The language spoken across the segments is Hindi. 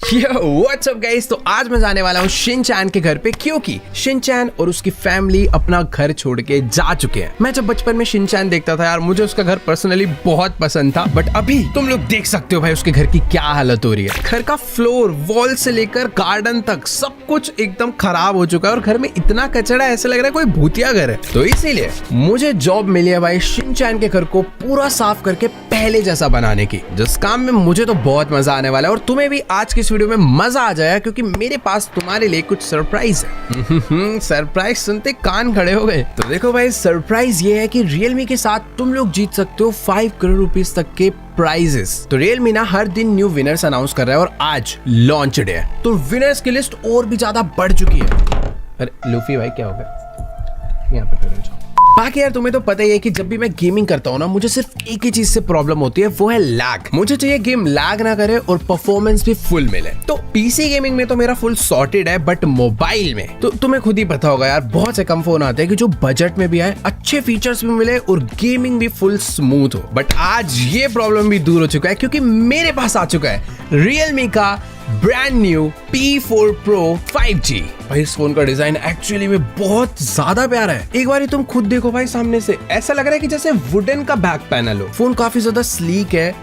What's up guys. तो आज मैं जाने वाला हूँ शिनचैन के घर पे, क्योंकि शिनचैन और उसकी फैमिली अपना घर छोड़ के जा चुके हैं। मैं जब बचपन में शिनचैन देखता था यार, मुझे उसका घर पर्सनली बहुत पसंद था, बट अभी तुम लोग देख सकते हो भाई उसके घर की क्या हालत हो रही है। घर का फ्लोर, वॉल से लेकर गार्डन तक सब कुछ एकदम खराब हो चुका है और घर में इतना कचरा, ऐसा लग रहा है कोई भूतिया घर है। तो इसीलिए मुझे जॉब मिली है भाई शिनचैन के घर को पूरा साफ करके पहले जैसा बनाने की, जिस काम में मुझे तो बहुत मजा आने वाला है और तुम्हें भी आज की इस वीडियो में मजा आ जाएगा, क्योंकि मेरे पास तुम्हारे लिए कुछ सरप्राइज है। सरप्राइज सुनते कान खड़े हो गए। तो देखो भाई, सरप्राइज ये है कि Realme के साथ तुम लोग जीत सकते हो 5 करोड़ रुपीस तक के प्राइजेस। तो Realme ना हर दिन न्यू विनर्स अनाउंस कर रहा है और आज लॉन्च डे है, तो विनर्स की लिस्ट और भी ज्यादा बढ़ चुकी है। अरे लूफी भाई क्या हो गया? यहाँ पे जाओ। बाकी यार तुम्हें तो पता ही है कि जब भी मैं गेमिंग करता हूँ ना, मुझे सिर्फ एक ही चीज से प्रॉब्लम होती है, वो है लैग। मुझे चाहिए गेम लैग ना करे और परफॉर्मेंस भी फुल मिले। तो पीसी गेमिंग में तो मेरा फुल सॉर्टेड है, बट मोबाइल में तो तुम्हें खुद ही पता होगा यार, बहुत से कम फोन आते हैं कि जो बजट में भी आए, अच्छे फीचर्स भी मिले और गेमिंग भी फुल स्मूथ हो। बट आज ये प्रॉब्लम भी दूर हो चुका है, क्योंकि मेरे पास आ चुका है Realme का brand new P4 Pro 5G। भाई इस फोन का डिजाइन एक्चुअली में बहुत ज्यादा प्यारा है। एक बार तुम खुद देखो भाई, सामने से ऐसा लग रहा है कि जैसे वुडन का बैक पैनल हो। फोन काफी ज्यादा स्लीक है,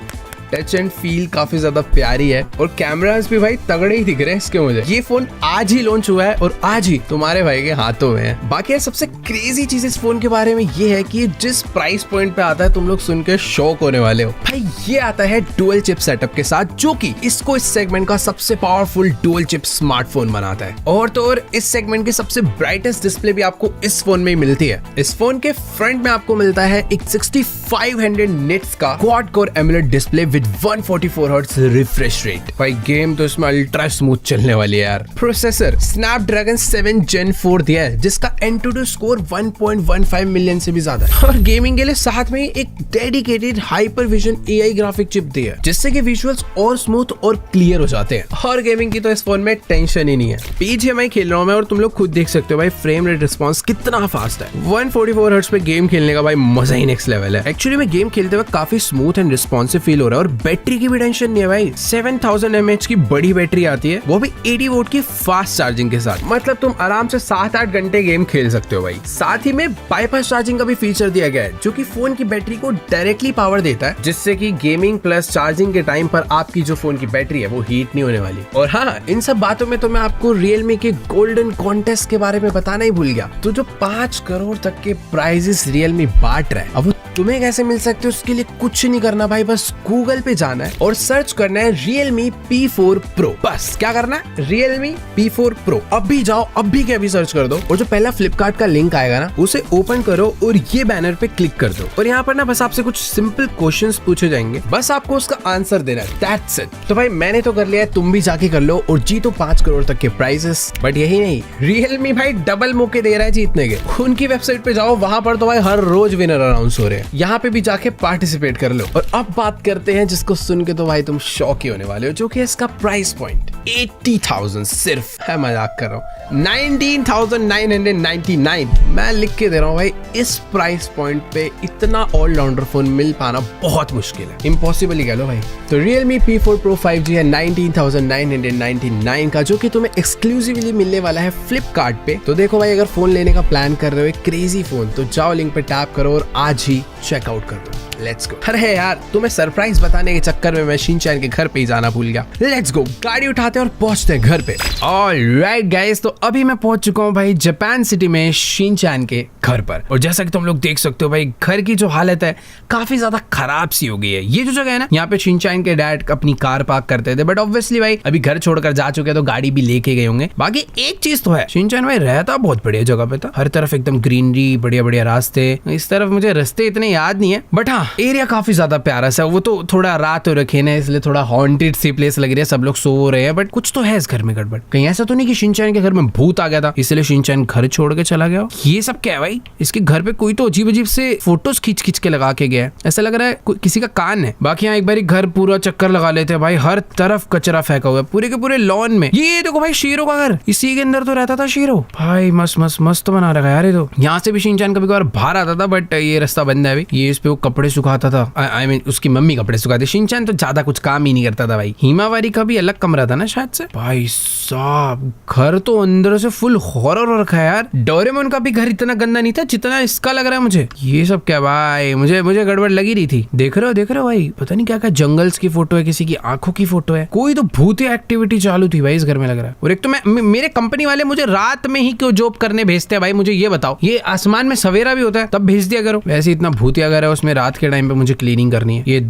टच एंड फील काफी ज्यादा प्यारी है और कैमरास भी भाई तगड़े ही दिख रहे हैं इसके। मुझे ये फोन आज ही लॉन्च हुआ है और आज ही तुम्हारे भाई के हाथों में है। बाकी सबसे क्रेजी चीज इस फोन के बारे में ये है कि जिस प्राइस पॉइंट पे आता है, तुम लोग सुन के शॉक होने वाले हो। भाई ये आता है डुअल चिप सेटअप के साथ, जो कि इसको इस सेगमेंट का सबसे पावरफुल डुअल चिप स्मार्टफोन बनाता है। और तो और इस सेगमेंट की सबसे ब्राइटेस्ट डिस्प्ले भी आपको इस फोन में ही मिलती है। इस फोन के फ्रंट में आपको मिलता है एक 6500 निट्स का quad core AMOLED display with 144 hertz refresh rate. भाई गेम तो इसमें अल्ट्रा स्मूथ चलने वाली है यार। प्रोसेसर स्नैपड्रैगन 7 Gen 4 दिया है, जिसका Antutu स्कोर 1.15 मिलियन से भी ज्यादा है। और गेमिंग के लिए साथ में एक डेडिकेटेड हाइपरविजन AI ग्राफिक चिप दी है, जिससे कि विजुअल्स और स्मूथ और क्लियर हो जाते हैं। और गेमिंग की तो इस फोन में टेंशन ही नहीं है। PGMI खेल रहा हूं मैं और तुम लोग खुद देख सकते हो भाई फ्रेम रेट रिस्पॉन्स कितना फास्ट है। 144 हर्ट्ज पे गेम खेलने का भाई मजा ही नेक्स्ट लेवल है। एक्चुअली में गेम खेलते वक्त काफी स्मूथ एंड रिस्पॉन्सिव फील हो रहा है और बैटरी की भी टेंशन नहीं है भाई। 7000 mAh की बड़ी बैटरी आती है, वो भी 80 वोल्ट की फास्ट चार्जिंग के साथ। मतलब तुम आराम से 7-8 घंटे गेम खेल सकते हो भाई। साथ ही में बाईपास चार्जिंग का भी फीचर दिया गया है, जो कि फोन की बैटरी को डायरेक्टली पावर देता है, जिससे कि गेमिंग प्लस चार्जिंग के टाइम पर आपकी जो फोन की बैटरी है वो हीट नहीं होने वाली। और हाँ, इन सब बातों में तो मैं आपको Realme के गोल्डन कॉन्टेस्ट के बारे में बताना ही भूल गया। तो जो 5 करोड़ तक के प्राइजेस Realme बांट रहा है, अब तुम्हें कैसे मिल सकते हो, उसके लिए कुछ नहीं करना भाई, बस गूगल पे जाना है और सर्च करना है Realme P4 Pro। बस क्या करना है, Realme P4 Pro। अभी जाओ, अभी के अभी सर्च कर दो और जो पहला फ्लिपकार्ट का लिंक आएगा ना, उसे ओपन करो और ये बैनर पे क्लिक कर दो। और यहाँ पर ना बस आपसे कुछ सिंपल क्वेश्चंस पूछे जाएंगे, बस आपको उसका आंसर देना है, दैट्स इट। तो भाई मैंने तो कर लिया है, तुम भी जाके कर लो और जीतो 5 करोड़ तक के प्राइजेस। बट यही नहीं, Realme भाई डबल मौके दे रहा है जीतने के। उनकी वेबसाइट पे जाओ, वहां पर तो भाई हर रोज विनर अनाउंस हो रहे हैं। यहाँ पे भी जाके पार्टिसिपेट कर लो। और अब बात करते हैं जिसको सुन के तो भाई तुम शॉक ही होने वाले हो, जो कि इसका प्राइस पॉइंट 80,000 सिर्फ है। मजाक कर रहा हूँ, 19,999 मैं लिख के दे रहा हूँ भाई। इस प्राइस पॉइंट पे इतना ऑलराउंडर फोन मिल पाना बहुत मुश्किल है, इम्पॉसिबल ही कह लो भाई। तो Realme P4 Pro 5G है 19,999 का, जो कि तुम्हें एक्सक्लूसिवली मिलने वाला है फ्लिपकार्ट पे। तो देखो भाई, अगर फोन लेने का प्लान कर रहे हो एक क्रेजी फोन, तो जाओ लिंक पे टैप करो और आज ही चेकआउट कर दो। Let's go. अरे यार, तुम्हें सरप्राइज बताने के चक्कर में मैं शिनचैन के घर पे ही जाना भूल गया। लेट्स गो, गाड़ी उठाते हैं और पहुंचते हैं घर पे। ऑलराइट गाइस, तो अभी मैं पहुंच चुका हूं भाई जापान सिटी में शिनचैन के घर पर। और जैसा कि तुम लोग देख सकते हो भाई, घर की जो हालत है काफी ज्यादा खराब सी हो गई है। ये जो जगह है ना, यहाँ पे शिनचैन के डैड अपनी कार पार्क करते थे, बट ऑब्वियसली भाई अभी घर छोड़कर जा चुके हैं तो गाड़ी भी लेके गए होंगे। बाकी एक चीज तो है, शिनचैन भाई रहता बहुत बढ़िया जगह पे था। हर तरफ एकदम ग्रीनरी, बढ़िया बढ़िया रास्ते। इस तरफ मुझे रास्ते इतने याद नहीं है, बट हाँ एरिया काफी ज्यादा प्यारा सा। वो तो थोड़ा रात हो रखी है ना, इसलिए थोड़ा हॉन्टेड सी प्लेस लग रही है, सब लोग सो रहे हैं, बट कुछ तो है इस घर में गड़बड़। कहीं ऐसा तो नहीं कि शिनचैन के घर में भूत आ गया था, इसलिए शिनचैन घर छोड़ के चला गया। ये सब क्या है भाई? इसके घर पे कोई तो अजीब अजीब से फोटोज खींच खींच के लगा के गया है, ऐसा लग रहा है किसी का कान है। बाकी यहाँ एक बार घर पूरा चक्कर लगा लेते हैं भाई, हर तरफ कचरा फेंका हुआ है पूरे के पूरे लॉन में। ये देखो भाई शेरों का घर, इसी के अंदर तो रहता था शेरों। भाई मस्त मस्त मस्त बना रखा है यार ये तो। यहाँ से भी शिनचैन कभी कभार बाहर आता था, बट ये रास्ता बंद है अभी। ये इस पे वो कपड़े सुखाता था, आई मीन उसकी मम्मी कपड़े सुखाती। शिनचैन तो ज्यादा कुछ काम ही नहीं करता था भाई। हिमावारी का भी अलग कमरा था ना शायद से। भाई साहब घर तो अंदर से फुल हॉरर हो रखा है यार। डोरेमोन का भी घर इतना गंदा नहीं था जितना इसका लग रहा है मुझे। ये सब क्या भाई, मुझे गड़बड़ लगी रही थी। देख रहे हो भाई, पता नहीं क्या क्या जंगल्स की फोटो है, किसी की आंखों की फोटो है, कोई तो भूतिया एक्टिविटी चालू थी भाई इस घर में लग रहा है। और एक तो मेरे कंपनी वाले मुझे रात में ही क्यों जॉब करने भेजते हैं भाई, मुझे ये बताओ। ये आसमान में सवेरा भी होता है तब भेज दिया करो। वैसे इतना भूतिया घर है, उसमें रात के टाइम पे मुझे क्लीनिंग करनी है। ये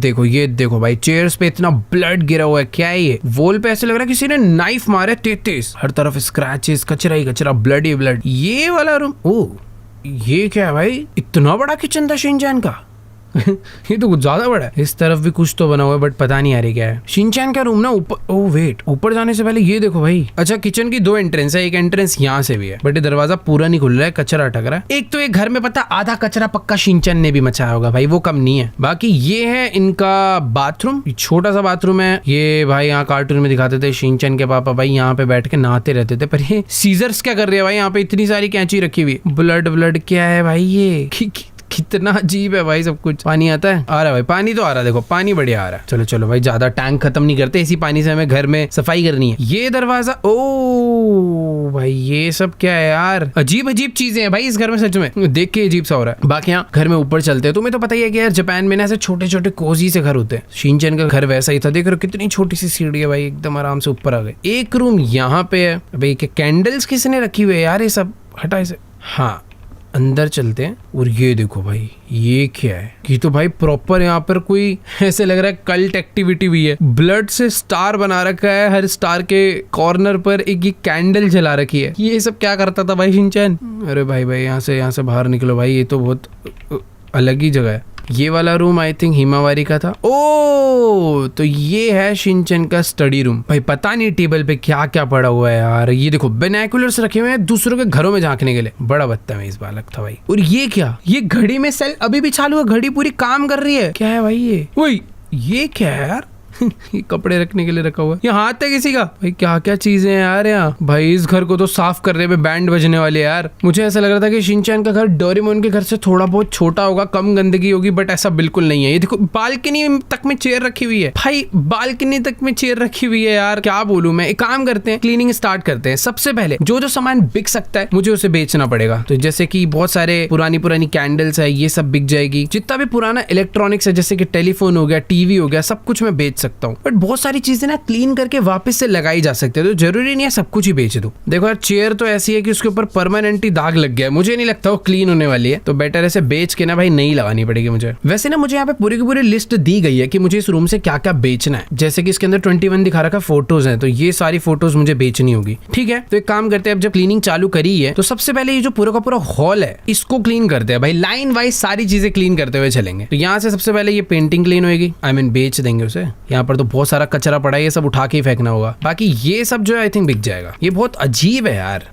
देखो भाई, चेयर्स पे इतना ब्लड गिरा हुआ है, क्या है ये? वॉल पे ऐसे लग रहा है किसी ने नाइफ मारे 33, हर तरफ स्क्रैचेस, कचरा ही कचरा, ब्लड ही ब्लड। ये वाला रूम, ओ ये क्या है भाई, इतना बड़ा किचन था शिनचैन का। ये तो कुछ ज्यादा बड़ा है। इस तरफ भी कुछ तो बना हुआ है बट पता नहीं आ रही क्या है। शिनचैन का रूम ना ऊपर, ओह वेट, ऊपर जाने से पहले ये देखो भाई। अच्छा किचन की 2 एंट्रेंस है, एक एंट्रेंस यहाँ से भी है बट ये दरवाजा पूरा नहीं खुल रहा है, कचरा अटक रहा है। एक तो एक घर में पता आधा कचरा पक्का शिनचैन ने भी मचाया होगा भाई, वो कम नहीं है। बाकी ये है इनका बाथरूम, छोटा सा बाथरूम है ये भाई। यहाँ कार्टून में दिखाते थे शिनचैन के पापा भाई यहाँ पे बैठ के नहाते रहते थे, पर ये सीजर्स क्या कर रहे हैं भाई? यहाँ पे इतनी सारी कैंची रखी हुई, ब्लड क्या है भाई ये? कितना अजीब है भाई सब कुछ। पानी आता है, आ रहा है भाई, पानी तो आ रहा है, देखो पानी बढ़िया आ रहा है। चलो भाई ज्यादा टैंक खत्म नहीं करते, इसी पानी से हमें घर में सफाई करनी है। ये दरवाजा, ओ भाई ये सब क्या है यार, अजीब चीजें हैं भाई इस घर में, सच में देख के अजीब सा हो रहा है। बाकी यहाँ घर में ऊपर चलते हैं, तुम्हें तो पता ही है कि यार जापान में ना ऐसे छोटे कोजी से घर होते हैं। शिनचैन का घर वैसा ही था, देख रहे हो कितनी छोटी सी सीढ़ी है भाई, एकदम आराम से ऊपर आ गए। एक रूम यहाँ पे है भाई, कैंडल्स किसने रखी हुई है यार, ये सब हटा इसे। हाँ अंदर चलते हैं। और ये देखो भाई, ये क्या है? ये तो भाई प्रॉपर यहाँ पर कोई ऐसे लग रहा है कल्ट एक्टिविटी भी है। ब्लड से स्टार बना रखा है, हर स्टार के कॉर्नर पर एक ये कैंडल जला रखी है। ये सब क्या करता था भाई शिनचैन? अरे भाई यहाँ से बाहर निकलो भाई, ये तो बहुत अलग ही जगह है। ये वाला रूम आई थिंक हिमावारी का था। ओ तो ये है शिनचैन का स्टडी रूम। भाई पता नहीं टेबल पे क्या क्या पड़ा हुआ है यार। ये देखो बाइनोकुलर्स रखे हुए हैं दूसरों के घरों में झांकने के लिए, बड़ा बदतमीज बालक था भाई। और ये क्या, ये घड़ी में सेल अभी भी चालू है, घड़ी पूरी काम कर रही है। क्या है भाई ये? वही ये क्या है यार? ये कपड़े रखने के लिए रखा हुआ है। ये हाथ है किसी का भाई, क्या क्या चीजें हैं यार यहाँ। भाई इस घर को तो साफ करने में बैंड बजने वाले यार। मुझे ऐसा लग रहा था कि शिनचैन का घर डोरेमोन के घर से थोड़ा बहुत छोटा होगा, कम गंदगी होगी, बट ऐसा बिल्कुल नहीं है। ये देखो बालकनी तक में चेयर रखी हुई है भाई, बालकनी तक में चेयर रखी हुई है यार। क्या बोलूं मैं। एक काम करते हैं, क्लीनिंग स्टार्ट करते हैं। सबसे पहले जो सामान बिक सकता है मुझे उसे बेचना पड़ेगा। तो जैसे कि बहुत सारे पुरानी कैंडल्स है, ये सब बिक जाएगी। जितना भी पुराना इलेक्ट्रॉनिक्स है, जैसे कि टेलीफोन हो गया, टीवी हो गया, सब कुछ मैं बेच सकता हूँ। बट बहुत सारी चीजें ना क्लीन करके वापस से लगाई जा सकती है, तो जरूरी नहीं है सब कुछ ही बेच दो। देखो यार चेयर तो ऐसी है कि उसके ऊपर परमानेंटली दाग लग गया है, मुझे नहीं लगता वो क्लीन होने वाली है, तो बेटर ऐसे बेच के ना भाई नई लगानी पड़ेगी मुझे। वैसे ना मुझे यहाँ पे पूरी की पूरी लिस्ट दी गई है कि मुझे इस रूम से क्या क्या बेचना है। जैसे कि इसके अंदर 21 दिखा रखा फोटोज है, तो ये सारी फोटोज मुझे बेचनी होगी। ठीक है, तो एक काम करते हैं, अब जब क्लीनिंग चालू करी है तो सबसे पहले ये जो पूरा का पूरा हॉल है इसको क्लीन करते हैं भाई। लाइन वाइज सारी चीजें क्लीन करते हुए चलेंगे। तो यहाँ से सबसे पहले ये पेंटिंग क्लीन होगी, आई मीन बेच देंगे उसे। यहाँ पर तो बहुत सारा कचरा पड़ा है, ये सब उठा के ही फेंकना होगा। बाकी ये सब जो है आई थिंक बिक जाएगा। ये बहुत अजीब है यार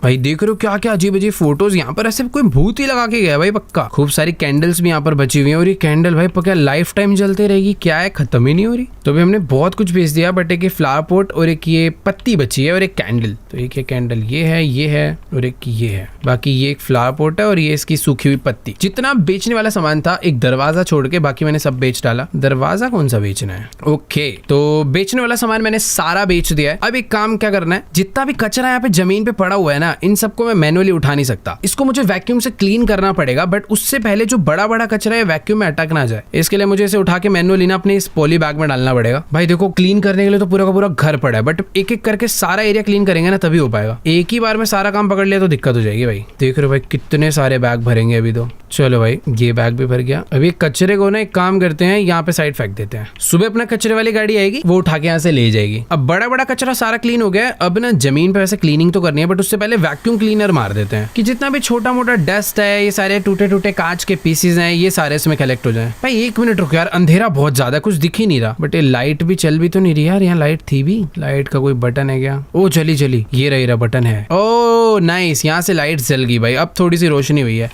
भाई, देख रहे हो क्या क्या अजीब अजीब फोटोज। यहाँ पर ऐसे कोई भूत ही लगा के गया भाई पक्का। खूब सारी कैंडल्स भी यहाँ पर बची हुई हैं, और ये कैंडल भाई पक्का लाइफ टाइम जलते रहेगी, क्या है खत्म ही नहीं हो रही। तो अभी हमने बहुत कुछ बेच दिया, बट एक ये फ्लावर पॉट और एक ये पत्ती बची है और एक कैंडल। तो एक ये कैंडल ये है और एक ये है। बाकी ये एक फ्लावर पॉट है और ये इसकी सूखी हुई पत्ती। जितना बेचने वाला सामान था एक दरवाजा छोड़ के बाकी मैंने सब बेच डाला। दरवाजा कौन सा बेचना है? ओके, तो बेचने वाला सामान मैंने सारा बेच दिया है। अब एक काम क्या करना है, जितना भी कचरा यहाँ पे जमीन पे पड़ा हुआ है ना, इन सबको मैं मैनुअली उठा नहीं सकता, इसको मुझे वैक्यूम से क्लीन करना पड़ेगा। बट उससे पहले जो बड़ा बड़ा कचरा है वैक्यूम में अटक ना जाए, इसके लिए मुझे इसे उठा के मैनुअली ना अपने इस पॉली बैग में डालना पड़ेगा। भाई देखो क्लीन करने के लिए तो पूरा का पूरा घर पड़ा है, बट एक एक करके सारा एरिया क्लीन करेंगे ना तभी हो पाएगा। एक ही बार में सारा काम पकड़ लिया तो दिक्कत हो जाएगी भाई। देख रहे हो भाई कितने सारे बैग भरेंगे अभी तो। चलो भाई ये बैग भी भर गया। अभी कचरे को ना एक काम करते हैं, यहाँ पे साइड फेंक देते हैं। सुबह अपना कचरे वाली गाड़ी आएगी, वो उठा के यहाँ से ले जाएगी। अब बड़ा बड़ा कचरा सारा क्लीन हो गया है। अब ना जमीन पे वैसे क्लीनिंग तो करनी है, बट उससे पहले वैक्यूम क्लीनर मार देते हैं कि जितना भी छोटा मोटा डस्ट है, ये सारे टूटे टूटे कांच के पीसेज हैं, ये सारे इसमें कलेक्ट हो जाए। भाई एक मिनट रुको यार, अंधेरा बहुत ज्यादा, कुछ दिख ही नहीं रहा। बट ये लाइट भी चल भी तो नहीं रही यार। यहाँ लाइट थी भी, लाइट का कोई बटन है क्या? ओ चली ये रही बटन है। ओ नाइस, यहाँ से लाइट जल गई भाई, अब थोड़ी सी रोशनी हुई है।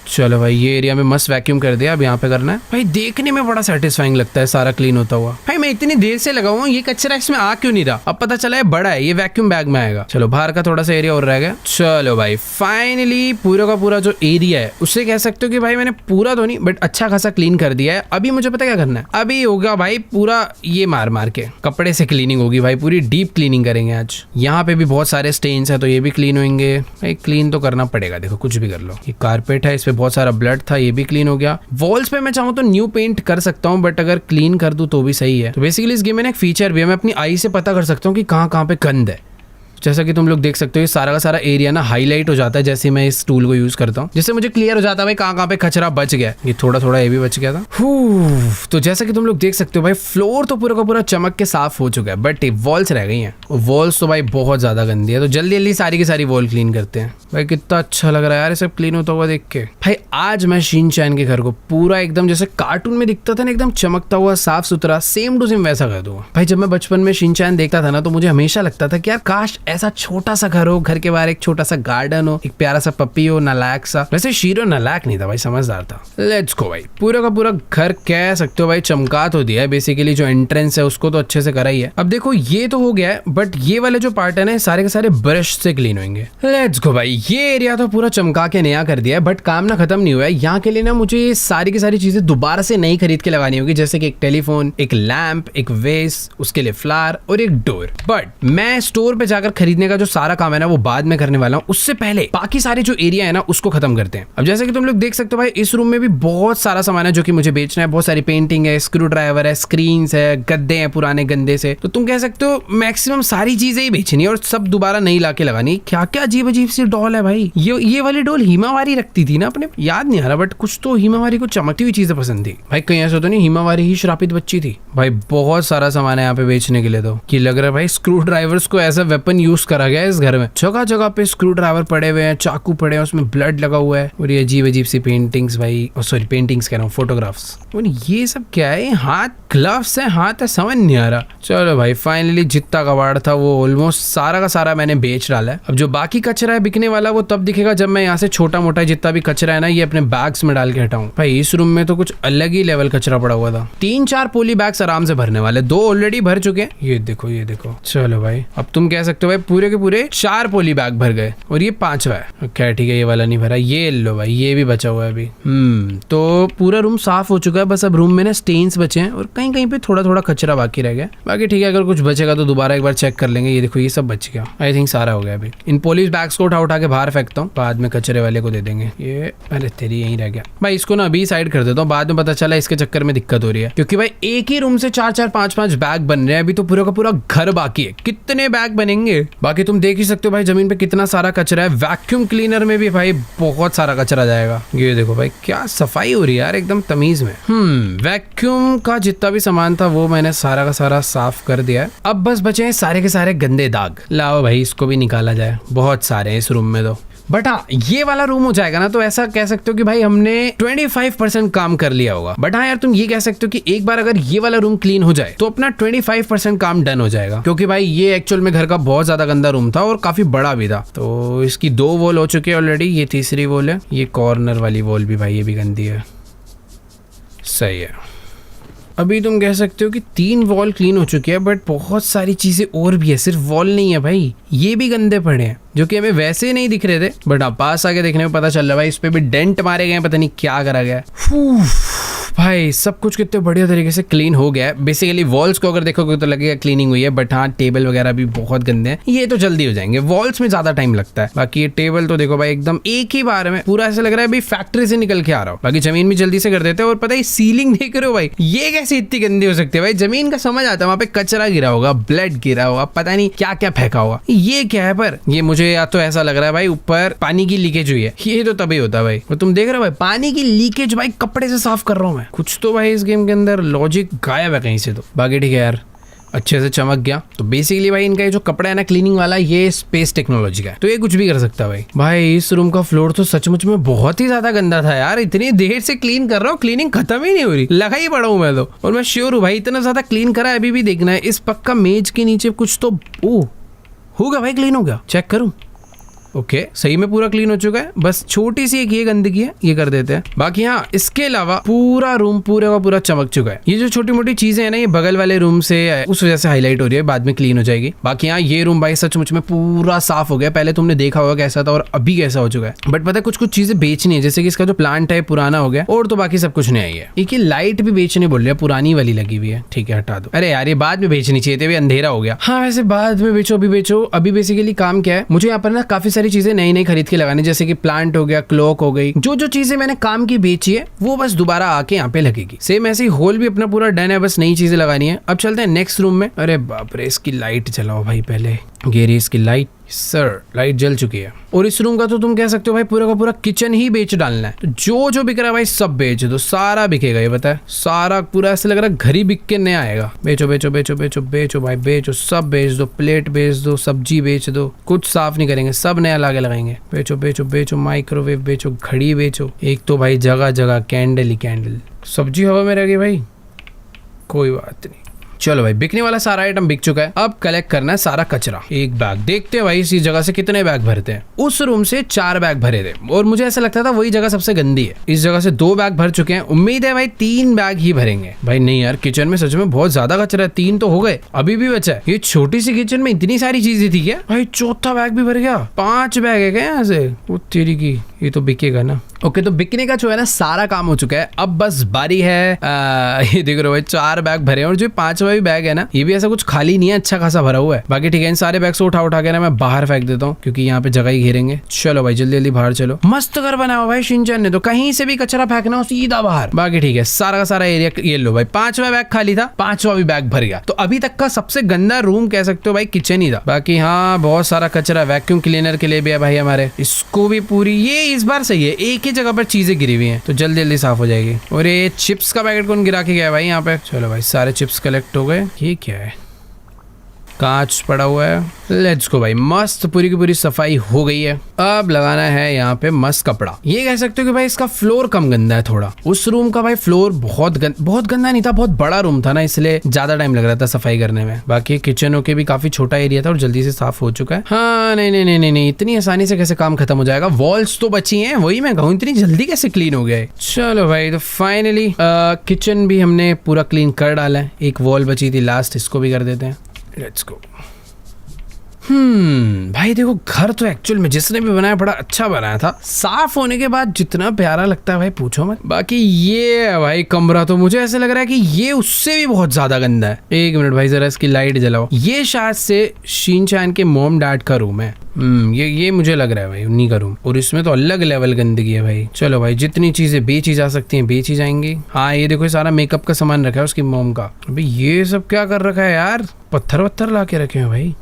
चलो भाई ये एरिया में मस्त वैक्यूम कर दिया, अब यहाँ पे करना है भाई। देखने में बड़ा सेटिस्फाइंग लगता है सारा क्लीन होता हुआ। भाई मैं इतनी देर से लगा हुआ, ये कचरा इसमें आ क्यों नहीं रहा? अब पता चला है बड़ा है, ये वैक्यूम बैग में आएगा। चलो बाहर का थोड़ा सा एरिया और रह गया। चलो भाई फाइनली पूरा का पूरा जो एरिया है उससे कह सकते हो कि भाई मैंने पूरा तो नहीं बट अच्छा खासा क्लीन कर दिया है। अभी मुझे पता क्या करना है, अभी होगा भाई पूरा ये मार के कपड़े से क्लीनिंग होगी भाई, पूरी डीप क्लीनिंग करेंगे आज। यहाँ पे भी बहुत सारे स्टेन्स है तो ये भी क्लीन होंगे भाई, क्लीन तो करना पड़ेगा। देखो कुछ भी कर लो, ये कारपेट है, इस पे बहुत सारा ब्लड था, ये भी क्लीन हो गया। वॉल्स पे मैं चाहूँ तो न्यू पेंट कर सकता हूँ बट अगर क्लीन कर दूं तो भी सही है। तो बेसिकली इस गेम में एक फीचर भी है, मैं अपनी आई से पता कर सकता हूँ कि कहाँ पे गंद है। जैसा कि तुम लोग देख सकते हो ये सारा का सारा एरिया ना हाईलाइट हो जाता है जैसे मैं इस टूल को यूज करता हूँ, जिससे मुझे क्लियर हो जाता है भाई कहाँ पे कचरा बच गया। ये थोड़ा ये भी बच गया था। तो जैसा कि तुम लोग देख सकते हो भाई फ्लोर तो पूरा का पूरा चमक के साफ हो चुका है बट वॉल्स रह गई हैं। वॉल्स तो भाई बहुत ज्यादा गंदी है, तो जल्दी सारी की सारी वॉल क्लीन करते हैं। भाई कितना अच्छा लग रहा है यार ये सब क्लीन होता हुआ देख के। भाई आज मैं शिनचैन के घर को पूरा एकदम जैसे कार्टून में दिखता था ना, एकदम चमकता हुआ साफ सुथरा, सेम टू सेम वैसा कर दूंगा। भाई जब मैं बचपन में शिनचैन देखता था ना तो मुझे हमेशा लगता था कि यार काश ऐसा छोटा सा घर हो, घर के बाहर एक छोटा सा गार्डन हो, एक प्यारा सा पपी हो, नालायक सा। वैसे शीरो नालायक नहीं था भाई, समझदार था। लेट्स गो भाई, पूरा का पूरा घर कह सकते हो भाई चमका तो दिया है। बेसिकली जो एंट्रेंस है उसको तो अच्छे से करा ही है। अब देखो ये तो हो गया है बट ये वाले जो पार्ट है ना सारे के सारे ब्रश से क्लीन होंगे। लेट्स गो भाई, ये एरिया तो पूरा चमका के नया कर दिया है बट काम ना खत्म नहीं हुआ है। यहाँ के लिए ना मुझे ये सारी की सारी चीजें दोबारा से नई खरीद के लगानी होगी, जैसे कि एक टेलीफोन, एक लैंप, एक वेस, उसके लिए फ्लावर और एक डोर। बट मैं स्टोर पे जाकर खरीदने का जो सारा काम है ना वो बाद में करने वाला हूँ। उससे पहले बाकी सारे जो एरिया है ना उसको खत्म करते हैं। अब जैसे कि तुम लोग देख सकते हो भाई इस रूम में भी बहुत सारा सामान है जो कि मुझे बेचना है। बहुत सारी पेंटिंग है, स्क्रू ड्राइवर है, स्क्रीन्स है, गद्दे हैं पुराने गंदे से। तो तुम कह सकते हो मैक्सिमम सारी चीजें ही बेचनी है और सब दोबारा नहीं लाके लगानी। क्या क्या अजीब अजीब सी डॉल है भाई। ये वाली डॉल हिमावारी रखती थी ना अपने, याद नहीं आ रहा बट कुछ तो हिमावारी को चमकती हुई चीजें पसंद थी भाई। कहीं ऐसा तो नहीं हिमावारी ही श्रापित बच्ची थी भाई। बहुत सारा सामान है यहाँ पे बेचने के लिए। तो कि लग रहा है भाई स्क्रू ड्राइवर्स को एज अ वेपन यूज करा गया है इस घर में। जगह जगह पे स्क्रू ड्राइवर पड़े हुए हैं, चाकू पड़े हैं, उसमें ब्लड लगा हुआ है और ये अजीब अजीब सी पेंटिंग्स भाई, सॉरी पेंटिंग्स कह रहा हूँ, फोटोग्राफ्स। और ये सब क्या है, हाथ ग्लव्स है, हाथ है, समझ नहीं आ रहा। चलो भाई फाइनली जितना कबाड़ था वो ऑलमोस्ट सारा का सारा मैंने बेच डाला है। अब जो बाकी कचरा है बिकने वाला वो तब दिखेगा जब मैं यहाँ से छोटा मोटा जितना भी कचरा है ना ये अपने बैग्स में डाल के हटाऊं। भाई इस रूम में तो कुछ अलग ही लेवल कचरा पड़ा हुआ था। 3-4 पोली बैग्स आराम से भरने वाले, 2 ऑलरेडी भर चुके हैं। ये देखो ये देखो। चलो भाई अब तुम कह सकते हो भाई पूरे के पूरे 4 पोली बैग भर गए और ये 5वां है। क्या ठीक है, ये वाला नहीं भरा, ये लो भाई, ये भी बचा हुआ है अभी। तो पूरा रूम साफ हो चुका है। बस अब रूम में ना स्टेन्स बचे हैं और कहीं कहीं पे थोड़ा थोड़ा कचरा बाकी रह गया। बाकी ठीक है, अगर कुछ बचेगा तो दोबारा एक बार चेक कर लेंगे। ये देखो ये सब बच गया, आई थिंक सारा हो गया। अभी इन पॉलिश बैग्स को उठा के बाहर फेंकता हूँ, बाद में कचरे वाले को दे देंगे। ये अरे तेरी यहीं रह गया भाई, इसको ना अभी साइड कर देता हूँ, बाद में पता चला इसके चक्कर में दिक्कत हो रही है। क्योंकि भाई एक ही रूम से 4-4 5-5 बैग बन रहे हैं। अभी तो पूरा का पूरा घर बाकी है, कितने बैग बनेंगे। बाकी तुम देख ही सकते हो भाई जमीन पे कितना सारा कचरा है। वैक्यूम क्लीनर में भी भाई बहुत सारा कचरा जाएगा। ये देखो भाई क्या सफाई हो रही है यार एकदम तमीज में। वैक्यूम का जितना भी सामान था वो मैंने सारा का सारा साफ कर दिया है। अब बस बचे हैं सारे के सारे गंदे दाग। लाओ भाई इसको भी निकाला जाए, बहुत सारे हैं इस रूम में तो। बट हाँ ये वाला रूम हो जाएगा ना तो ऐसा कह सकते हो कि भाई हमने 25% काम कर लिया होगा। बट हाँ यार तुम ये कह सकते हो कि एक बार अगर ये वाला रूम क्लीन हो जाए तो अपना 25% काम डन हो जाएगा। क्योंकि भाई ये एक्चुअल में घर का बहुत ज्यादा गंदा रूम था और काफी बड़ा भी था। तो इसकी 2 वॉल हो चुकी है ऑलरेडी, ये तीसरी वॉल है। ये कॉर्नर वाली वॉल भी भाई ये भी गंदी है। सही है, अभी तुम कह सकते हो कि 3 वॉल क्लीन हो चुकी है बट बहुत सारी चीजें और भी है, सिर्फ वॉल नहीं है भाई, ये भी गंदे पड़े हैं जो कि हमें वैसे नहीं दिख रहे थे। बट हाँ पास आके देखने में पता चल रहा है भाई इस पे भी डेंट मारे गए, पता नहीं क्या करा गया है। भाई सब कुछ कितने बढ़िया तरीके से क्लीन हो गया है। बेसिकली वॉल्स को अगर देखोगे तो लगेगा क्लीनिंग हुई है बट हाँ टेबल वगैरह भी बहुत गंदे हैं, ये तो जल्दी हो जाएंगे। वॉल्स में ज्यादा टाइम लगता है। बाकी ये टेबल तो देखो भाई एकदम एक ही बार में पूरा ऐसा लग रहा है भाई फैक्ट्री से निकल के आ रहा हो। बाकी जमीन भी जल्दी से कर देते हैं। और पता है सीलिंग देख रहे हो भाई, ये कैसे इतनी गंदी हो सकती है भाई। जमीन का समझ आता है, वहाँ पे कचरा गिरा होगा, ब्लड गिरा होगा, पता नहीं क्या क्या फेंका होगा। ये क्या है, पर ये मुझे या तो ऐसा लग रहा है भाई ऊपर पानी की लीकेज हुई है। ये तो तभी होता है भाई, और तुम देख रहे हो भाई पानी की लीकेज भाई कपड़े से साफ कर रहा हूँ मैं। कुछ तो भाई गेम के अंदर लॉजिक गायब है कहीं से। तो बाकी ठीक है यार, अच्छे से चमक गया। तो बेसिकली भाई इनका ये जो कपड़ा है ना क्लीनिंग वाला, ये स्पेस टेक्नोलॉजी का है, तो ये कुछ भी कर सकता है भाई। भाई इस रूम का फ्लोर तो सचमुच में बहुत ही ज्यादा गंदा था यार। इतनी देर से क्लीन कर रहा हूँ, क्लीनिंग खत्म ही नहीं हो रही, लगा ही पड़ा हूँ मैं तो। और मैं श्योर हूँ भाई इतना ज्यादा क्लीन करा है, अभी भी देखना है। इस पक्का मेज के नीचे कुछ तो होगा भाई, क्लीन हो गया, चेक करूँ। ओके सही में पूरा क्लीन हो चुका है, बस छोटी सी एक ये गंदगी है, ये कर देते हैं। बाकी हाँ इसके अलावा पूरा रूम पूरे का पूरा चमक चुका है। ये जो छोटी मोटी चीजें है ना, ये बगल वाले रूम से उस वजह से हाईलाइट हो रही है, बाद में क्लीन हो जाएगी। बाकी हाँ ये रूम भाई सचमुच में पूरा साफ हो गया। पहले तुमने देखा होगा कैसा था और अभी कैसा हो चुका है। बट पता है कुछ कुछ चीजें बेचनी है, जैसे कि इसका जो प्लांट है पुराना हो गया, और तो बाकी सब कुछ नहीं है। एक लाइट भी बेचने बोल रहे हैं, पुरानी वाली लगी हुई है, ठीक है हटा दो। अरे यार ये बाद में बेचनी चाहिए थी, अंधेरा हो गया। हाँ वैसे बाद में बेचो, अभी बेचो। अभी बेसिकली काम क्या है, मुझे यहाँ पर ना काफी सारी चीजें नई नई खरीद के लगानी, जैसे कि प्लांट हो गया, क्लॉक हो गई। जो जो चीजें मैंने काम की बेची है वो बस दोबारा आके यहाँ पे लगेगी। सेम ऐसे ही होल भी अपना पूरा डन है, बस नई चीजें लगानी है। अब चलते हैं नेक्स्ट रूम में। अरे बाप रे, इसकी लाइट जलाओ भाई पहले। ये रही इसकी लाइट। सर लाइट जल चुकी है। और इस रूम का तो तुम कह सकते हो भाई पूरा का पूरा किचन ही बेच डालना है। तो जो जो बिक रहा है भाई सब बेच दो, सारा बिकेगा। ये पता है सारा पूरा ऐसे लग रहा है घर ही बिक के नया आएगा। बेचो बेचो बेचो बेचो बेचो भाई बेचो, सब बेच दो। प्लेट बेच दो, सब्जी बेच दो, कुछ साफ नहीं करेंगे, सब नया लाके लगाएंगे। बेचो बेचो बेचो, माइक्रोवेव बेचो, घड़ी बेचो। एक तो भाई जगह जगह कैंडल ही कैंडल। सब्जी हवा में रह गई भाई, कोई बात नहीं। चलो भाई बिकने वाला सारा आइटम बिक चुका है। अब कलेक्ट करना है सारा कचरा। एक बैग देखते हैं भाई इसी जगह से कितने बैग भरते हैं। उस रूम से 4 बैग भरे थे और मुझे ऐसा लगता था वही जगह सबसे गंदी है। इस जगह से 2 बैग भर चुके हैं, उम्मीद है भाई 3 बैग ही भरेंगे। भाई नहीं यार, किचन में सच में बहुत ज्यादा कचरा है। 3 तो हो गए, अभी भी बचा है। ये छोटी सी किचन में इतनी सारी चीजें थी क्या भाई? 4था बैग भी भर गया। 5 बैग है क्या यहाँ से? वो तेरी की, ये तो बिकेगा ना। ओके तो बिकने का जो है ना सारा काम हो चुका है। अब बस बारी है ये देख रहे हो भाई 4 बैग भरे हैं और जो 5वां भी बैग है ना, ये भी ऐसा कुछ खाली नहीं है, अच्छा खासा भरा हुआ है। बाकी ठीक है, इन सारे बैग से उठा उठा के ना मैं बाहर फेंक देता हूँ, क्योंकि यहाँ पे जगह ही घेरेंगे। चलो भाई जल्दी जल्दी बाहर चलो। मस्त घर बना हुआ भाई शिनचैन ने, तो कहीं से भी कचरा फेंकना हो सीधा बाहर। बाकी ठीक है, सारा का सारा एरिया ये लो भाई। 5वां बैग खाली था, 5वां भी बैग भर गया। तो अभी तक का सबसे गंदा रूम कह सकते हो भाई किचन ही था। बाकी हाँ बहुत सारा कचरा वैक्यूम क्लीनर के लिए भी है भाई हमारे, इसको भी पूरी। ये इस बार सही है, एक ही जगह पर चीजें गिरी हुई हैं तो जल्दी जल्दी साफ हो जाएगी। और ये चिप्स का पैकेट कौन गिरा के गया है भाई यहाँ पे? चलो भाई सारे चिप्स कलेक्ट हो गए। ये क्या है? कांच पड़ा हुआ है। लेट्स गो भाई, मस्त पूरी की पूरी सफाई हो गई है। अब लगाना है यहाँ पे मस्त कपड़ा। ये कह सकते हो कि भाई इसका फ्लोर कम गंदा है थोड़ा। उस रूम का भाई फ्लोर बहुत गंदा नहीं था, बहुत बड़ा रूम था ना, इसलिए ज्यादा टाइम लग रहा था सफाई करने में। बाकी किचन के भी काफी छोटा एरिया था और जल्दी से साफ हो चुका है। हाँ नहीं नहीं नहीं नहीं नहीं, इतनी आसानी से कैसे काम खत्म हो जाएगा? वॉल्स तो बची हैं, वही मैं कहूँ इतनी जल्दी कैसे क्लीन हो गए। चलो भाई तो फाइनली किचन भी हमने पूरा क्लीन कर डाला है। एक वॉल बची थी लास्ट, इसको भी कर देते हैं। Let's go. भाई देखो घर तो एक्चुअल में जिसने भी बनाया बड़ा अच्छा बनाया था। साफ होने के बाद जितना प्यारा लगता है भाई पूछो मत। बाकी ये है भाई कमरा, तो मुझे ऐसा लग रहा है कि ये उससे भी बहुत ज्यादा गंदा है। 1 मिनट भाई जरा इसकी लाइट जलाओ। ये शायद से शिनचैन के मॉम डैड का रूम है। ये मुझे लग रहा है भाई उन्हीं का रूम, और इसमें तो अलग लेवल गंदगी है भाई। चलो भाई जितनी चीजें बेची जा सकती हैं बेची जाएंगी। हाँ ये देखो सारा मेकअप का सामान रखा है उसकी मॉम का। अभी ये सब क्या कर रखा है यार? पत्थर वत्थर ला के रखे हैं भाई।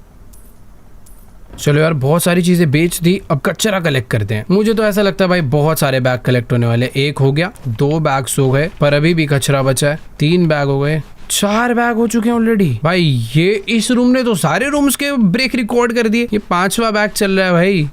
चलो यार बहुत सारी चीजें बेच दी, अब कचरा कलेक्ट करते हैं। मुझे तो ऐसा लगता है भाई बहुत सारे बैग कलेक्ट होने वाले। 1 हो गया, 2 बैग हो गए, पर अभी भी कचरा बचा है। 3 बैग हो गए, 4 बैग हो चुके हैं ऑलरेडी। भाई ये इस रूम ने तो सारे रूम्स के ब्रेक रिकॉर्ड कर दिए। ये 5वां बैग चल रहा है भाई।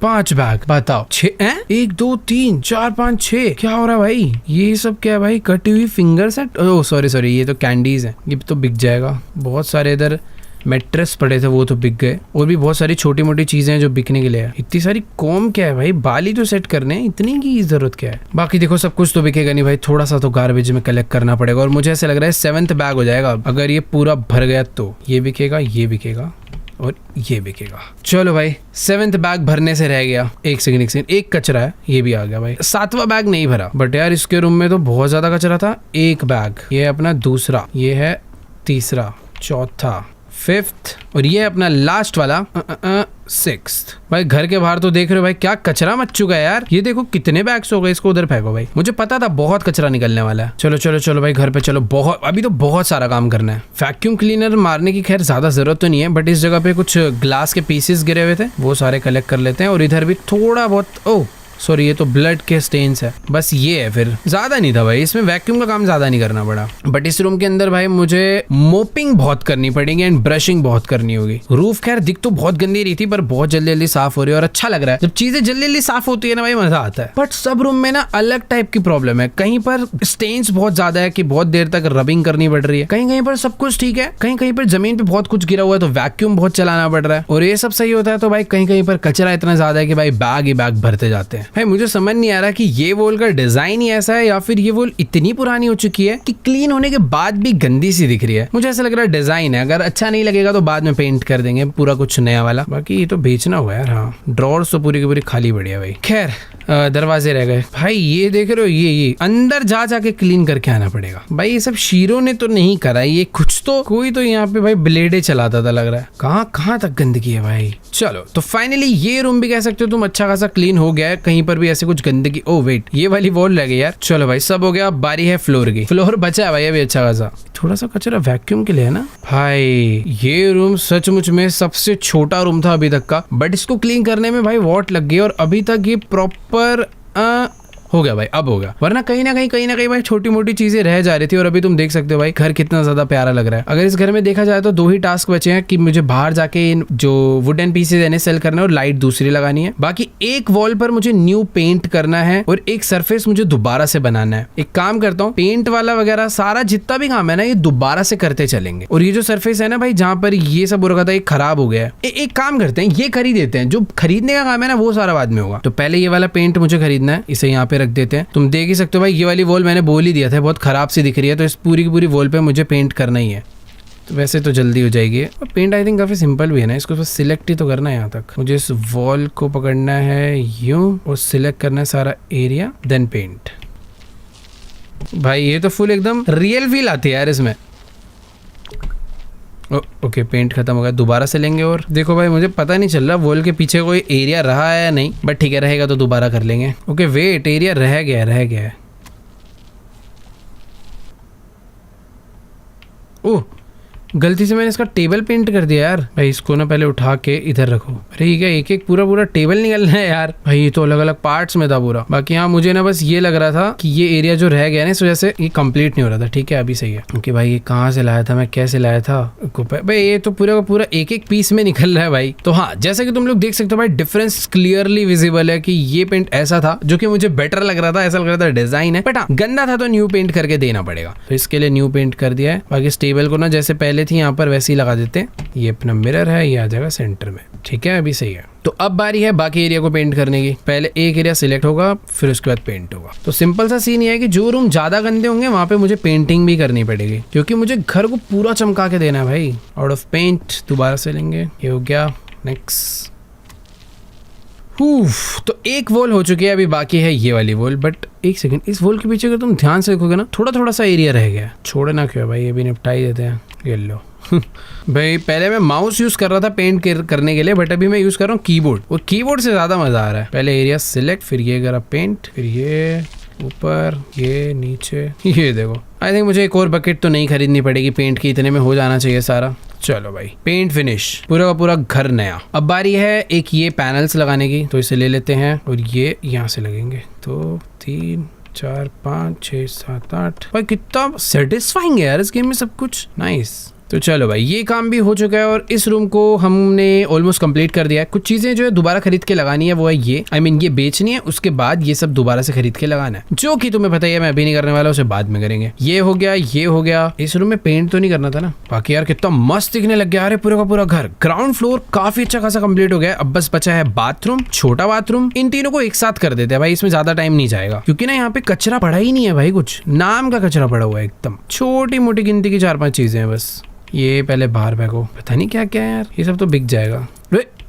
5 बैग बताओ। 6 हैं? 1 2 3 4 5 6 क्या हो रहा है भाई? ये सब क्या है भाई? कटी हुई फिंगर सेट। ओह सॉरी ये तो कैंडीज है, ये तो बिक जाएगा। बहुत सारे इधर मैट्रेस पड़े थे वो तो बिक गए, और भी बहुत सारी छोटी मोटी चीजें हैं जो बिकने के लिए है। इतनी सारी कॉम क्या है भाई? बाली तो सेट करने हैं, इतनी की जरूरत क्या है? बाकी देखो सब कुछ तो बिकेगा नहीं भाई, थोड़ा सा तो गार्बेज में कलेक्ट करना पड़ेगा। और मुझे ऐसा लग रहा है 7th बैग हो जाएगा अगर ये पूरा भर गया तो। ये बिकेगा, ये बिकेगा और ये बिकेगा। चलो भाई 7th बैग भरने से रह गया। एक सेकंड, एक कचरा है, ये भी आ गया भाई। 7वां बैग नहीं भरा, बट यार इसके रूम में तो बहुत ज्यादा कचरा था। 1 बैग, ये है अपना दूसरा, ये है तीसरा, चौथा, 5th और ये अपना लास्ट वाला 6th। भाई घर के बाहर तो देख रहे हो भाई क्या कचरा मच चुका है यार। ये देखो कितने बैग्स हो गए, इसको उधर फेंको भाई। मुझे पता था बहुत कचरा निकलने वाला है। चलो चलो चलो भाई घर पे चलो, बहुत अभी तो बहुत सारा काम करना है। वैक्यूम क्लीनर मारने की खैर ज्यादा जरूरत तो नहीं है, बट इस जगह पे कुछ ग्लास के पीसेस गिरे हुए थे वो सारे कलेक्ट कर लेते हैं। और इधर भी थोड़ा बहुत, ओह सॉरी ये तो ब्लड के स्टेन्स है, बस ये है, फिर ज्यादा नहीं था भाई, इसमें वैक्यूम का काम ज्यादा नहीं करना पड़ा। बट इस रूम के अंदर भाई मुझे मोपिंग बहुत करनी पड़ेगी एंड ब्रशिंग बहुत करनी होगी। रूफ खैर दिख तो बहुत गंदी रही थी पर बहुत जल्दी जल्दी साफ हो रही है और अच्छा लग रहा है। जब चीजें जल्दी जल्दी साफ होती है ना भाई मजा आता है। बट सब रूम में ना अलग टाइप की प्रॉब्लम है, कहीं पर स्टेन्स बहुत ज्यादा है कि बहुत देर तक रबिंग करनी पड़ रही है, कहीं कहीं पर सब कुछ ठीक है, कहीं कहीं पर जमीन पे बहुत कुछ गिरा हुआ है तो वैक्यूम बहुत चलाना पड़ रहा है, और ये सब सही होता है तो भाई कहीं कहीं पर कचरा इतना ज्यादा है कि भाई बैग ही बैग भरते जाते हैं। भाई मुझे समझ नहीं आ रहा कि ये वॉल का डिजाइन ही ऐसा है या फिर ये वॉल इतनी पुरानी हो चुकी है कि क्लीन होने के बाद भी गंदी सी दिख रही है। मुझे ऐसा लग रहा है डिजाइन है, अगर अच्छा नहीं लगेगा तो बाद में पेंट कर देंगे पूरा कुछ नया वाला। बाकी ये तो बेचना हुआ यार। हाँ ड्रॉर्स तो पूरी की पूरी खाली बढ़िया भाई। खैर दरवाजे रह गए भाई, ये देख रहे हो ये अंदर जा जाके क्लीन करके आना पड़ेगा भाई। ये सब शीरों ने तो नहीं करा, ये कुछ तो कोई तो यहाँ पे भाई ब्लेडे चलाता था लग रहा है। कहाँ तक गंदगी है भाई। चलो तो फाइनली ये रूम भी कह सकते हो तुम अच्छा खासा क्लीन हो गया है, कहीं पर भी ऐसे कुछ गंदगी। ओ वेट ये वाली वॉल रह गई यार। चलो भाई सब हो गया, अब बारी है फ्लोर की। फ्लोर बचा है भाई अभी अच्छा खासा, थोड़ा सा कचरा वैक्यूम के लिए है ना भाई। ये रूम सचमुच में सबसे छोटा रूम था अभी तक का, बट इसको क्लीन करने में भाई वॉट लग गई और अभी तक ये प्रॉपर हो गया भाई, अब होगा। वरना कहीं ना कहीं भाई छोटी मोटी चीजें रह जा रही थी और अभी तुम देख सकते हो भाई घर कितना ज्यादा प्यारा लग रहा है। अगर इस घर में देखा जाए तो 2 ही टास्क बचे हैं कि मुझे बाहर जाके जो वुडन पीसेज है सेल करना है और लाइट दूसरी लगानी है। बाकी एक वॉल पर मुझे न्यू पेंट करना है और एक सरफेस मुझे दोबारा से बनाना है। एक काम करता हूँ, पेंट वाला वगैरह सारा जितना भी काम है ना ये दोबारा से करते चलेंगे। और ये जो सरफेस है ना भाई जहाँ पर ये सब हो रखा था ये खराब हो गया है, एक काम करते हैं ये खरीद देते हैं। जो खरीदने का काम है ना वो सारा बाद में होगा। तो पहले ये वाला पेंट मुझे खरीदना है, इसे यहाँ पे रख देते हैं। तुम देख ही सकते हो भाई ये वाली वॉल मैंने बोल ही दिया था बहुत खराब सी दिख रही है, तो इस पूरी की पूरी वॉल पे मुझे पेंट करना ही है। तो वैसे तो जल्दी हो जाएगी और पेंट आई थिंक काफी सिंपल भी है ना, इसको बस सिलेक्ट ही तो करना है। यहाँ तक मुझे इस वॉल को पकड़ना है यूं और सिलेक्ट करना है सारा एरिया, देन पेंट। भाई ये तो फुल एकदम रियल फील आती है यार इसमें। ओके पेंट खत्म हो गया, दोबारा से लेंगे। और देखो भाई मुझे पता नहीं चल रहा वॉल के पीछे कोई एरिया रहा है या नहीं, बट ठीक है रहेगा तो दोबारा कर लेंगे। ओके वेट एरिया रह गया है। ओह गलती से मैंने इसका टेबल पेंट कर दिया यार। भाई इसको ना पहले उठा के इधर रखो। अरे ये क्या एक पूरा टेबल निकलना है यार। भाई ये तो अलग अलग पार्ट्स में था पूरा। बाकी हाँ मुझे ना बस ये लग रहा था कि ये एरिया जो रह गया ना इस वजह से ये कंप्लीट नहीं हो रहा था। ठीक है अभी सही है। क्योंकि भाई ये कहाँ से लाया था मैं, कैसे लाया था भाई, ये तो पूरा का पूरा एक पीस में निकल रहा है भाई। तो हाँ जैसे कि तुम लोग देख सकते हो भाई डिफरेंस क्लियरली विजिबल है कि ये पेंट ऐसा था जो कि मुझे बेटर लग रहा था, ऐसा लग रहा था डिजाइन है, बट हाँ गंदा था तो न्यू पेंट करके देना पड़ेगा। तो इसके लिए न्यू पेंट कर दिया है। बाकी इस टेबल को ना जैसे पहले थी यहाँ पर वैसे ही लगा देते हैं। ये अपना मिरर है, ये आ जाएगा सेंटर में। ठीक है अभी सही है। तो अब बारी है बाकी एरिया को पेंट करने की। पहले एक एरिया सिलेक्ट होगा फिर उसके बाद पेंट होगा। तो सिंपल सा सीन ये है कि जो रूम ज्यादा गंदे होंगे वहां पे मुझे पेंटिंग भी करनी पड़ेगी क्योंकि मुझे घर को पूरा चमका के देना है भाई। आउट ऑफ पेंट दोबारा से लेंगे। ये हो गया, नेक्स्ट। तो एक वॉल हो चुकी है, अभी बाकी है ये वाली वॉल। बट एक सेकंड, इस वॉल के पीछे अगर तुम ध्यान से देखोगे ना थोड़ा सा एरिया रह गया। छोड़ना क्यों भाई, ये भी निपटा ही देते हैं। ये लो भाई पहले मैं माउस यूज कर रहा था पेंट करने के लिए, बट अभी मैं यूज कर रहा हूँ कीबोर्ड। और कीबोर्ड से ज्यादा मजा आ रहा है। पहले एरिया सिलेक्ट, फिर ये करा पेंट, फिर ये ऊपर, ये नीचे। ये देखो आई थिंक मुझे एक और बकेट तो नहीं खरीदनी पड़ेगी पेंट की, इतने में हो जाना चाहिए सारा। चलो भाई पेंट फिनिश, पूरा का पूरा घर नया। अब बारी है एक ये पैनल्स लगाने की, तो इसे ले लेते हैं और ये यहाँ से लगेंगे। तो 3 4 5 6 7 8। भाई कितना सेटिस्फाइंग है यार इस गेम में सब कुछ। नाइस। तो चलो भाई ये काम भी हो चुका है और इस रूम को हमने ऑलमोस्ट कंप्लीट कर दिया है। कुछ चीजें जो है दोबारा खरीद के लगानी है, वो है ये ये बेचनी है, उसके बाद ये सब दोबारा से खरीद के लगाना है, जो कि तुम्हें पता ही है मैं अभी नहीं करने वाला, उसे बाद में करेंगे। ये हो गया, ये हो गया। इस रूम में पेंट तो नहीं करना था ना। बाकी यार कितना मस्त दिखने लग गया। अरे पूरा का पूरा घर, ग्राउंड फ्लोर काफी अच्छा खासा कंप्लीट हो गया। अब बस बचा है बाथरूम, छोटा बाथरूम। इन तीनों को एक साथ कर देते हैं भाई, इसमें ज्यादा टाइम नहीं जाएगा क्योंकि ना यहाँ पे कचरा पड़ा ही नहीं है भाई, कुछ नाम का कचरा पड़ा हुआ है एकदम। छोटी मोटी गिनती की 4-5 चीजें हैं बस। ये पहले बाहर फेंको, पता नहीं क्या क्या है यार, ये सब तो बिक जाएगा।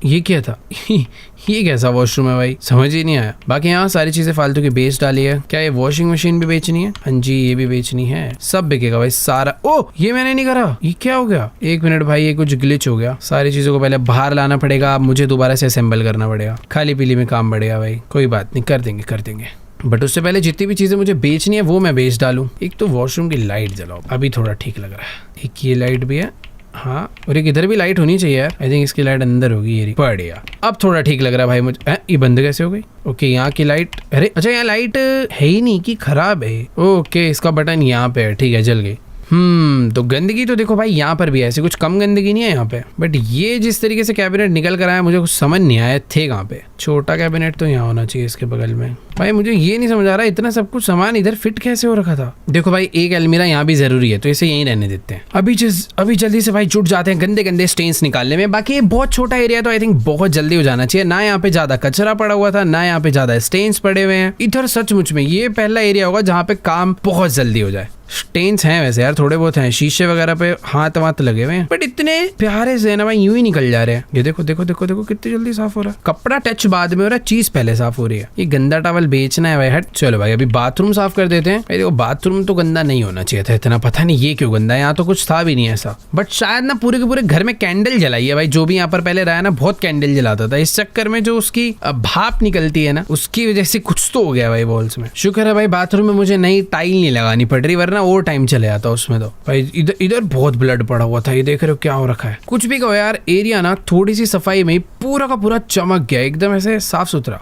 ये क्या था ये कैसा वॉशरूम है भाई, समझ ही नहीं आया। बाकी यहाँ सारी चीजें फालतू की बेच डाली है। क्या ये वॉशिंग मशीन भी बेचनी है? हाँ जी ये भी बेचनी है, सब बिकेगा भाई सारा। ओ ये मैंने नहीं करा, ये क्या हो गया? एक मिनट भाई, ये कुछ ग्लिच हो गया। सारी चीजों को पहले बाहर लाना पड़ेगा, मुझे दोबारा से असेंबल करना पड़ेगा। खाली पीली में काम बढ़ेगा भाई, कोई बात नहीं, कर देंगे। बट उससे पहले जितनी भी चीजें मुझे बेचनी है वो मैं बेच डालूं। एक तो वॉशरूम की लाइट जलाओ, अभी थोड़ा ठीक लग रहा है। एक ये लाइट भी है, हाँ, और एक इधर भी लाइट होनी चाहिए यार। आई थिंक इसकी लाइट अंदर होगी। ये बढ़िया, अब थोड़ा ठीक लग रहा है भाई मुझे। ये बंद कैसे हो गई? ओके, यहाँ की लाइट, अरे अच्छा यहाँ लाइट है ही नहीं कि खराब है। ओके, इसका बटन यहाँ पे है, ठीक है, जल गई। तो गंदगी तो देखो भाई यहाँ पर भी है, ऐसी कुछ कम गंदगी नहीं है यहाँ पे। बट ये जिस तरीके से कैबिनेट निकल कर आया मुझे कुछ समझ नहीं आया थे कहाँ पे। छोटा कैबिनेट तो यहाँ होना चाहिए इसके बगल में। भाई मुझे ये नहीं समझ आ रहा इतना सब कुछ सामान इधर फिट कैसे हो रखा था। देखो भाई एक अलमीरा यहाँ भी जरूरी है, तो इसे यहीं रहने देते हैं। अभी जल्दी से भाई जुट जाते हैं गंदे गंदे स्टेन्स निकालने में। बाकी ये बहुत छोटा एरिया तो आई थिंक बहुत जल्दी हो जाना चाहिए। ना यहाँ पे ज्यादा कचरा पड़ा हुआ था, ना यहाँ पे ज्यादा स्टेन्स पड़े हुए हैं। इधर सचमुच में ये पहला एरिया होगा जहाँ पे काम बहुत जल्दी हो जाए। स्टेन्स हैं वैसे यार, थोड़े बहुत हैं, शीशे वगैरह पे हाथ वाथ लगे हुए हैं, बट इतने प्यारे से ना भाई यूं ही निकल जा रहे हैं। ये देखो देखो देखो देखो कितनी जल्दी साफ हो रहा है। कपड़ा टच बाद में हो रहा है, चीज पहले साफ हो रही है। ये गंदा टॉवल बेचना है भाई, हट। चलो भाई अभी बाथरूम साफ कर देते हैं। भाई देखो बाथरूम तो गंदा नहीं होना चाहिए था इतना, पता नहीं ये क्यों गंदा है। यहाँ तो कुछ था भी नहीं ऐसा, बट शायद ना पूरे के पूरे घर में कैंडल जलाई है भाई। जो भी यहाँ पर पहले रहा है ना बहुत कैंडल जलाता था, इस चक्कर में जो उसकी भाप निकलती है ना उसकी वजह से कुछ तो हो गया भाई वॉल्स में। शुक्र है भाई बाथरूम में मुझे नई टाइल नहीं लगानी पड़ रही, वरना और टाइम चले था उसमें। तो भाई इधर बहुत ब्लड पड़ा हुआ था। ये देख रहे हो क्या हो रखा है। कुछ भी कहो यार, एरिया ना थोड़ी सी सफाई में पूरा का पूरा चमक गया, एकदम ऐसे साफ सुथरा।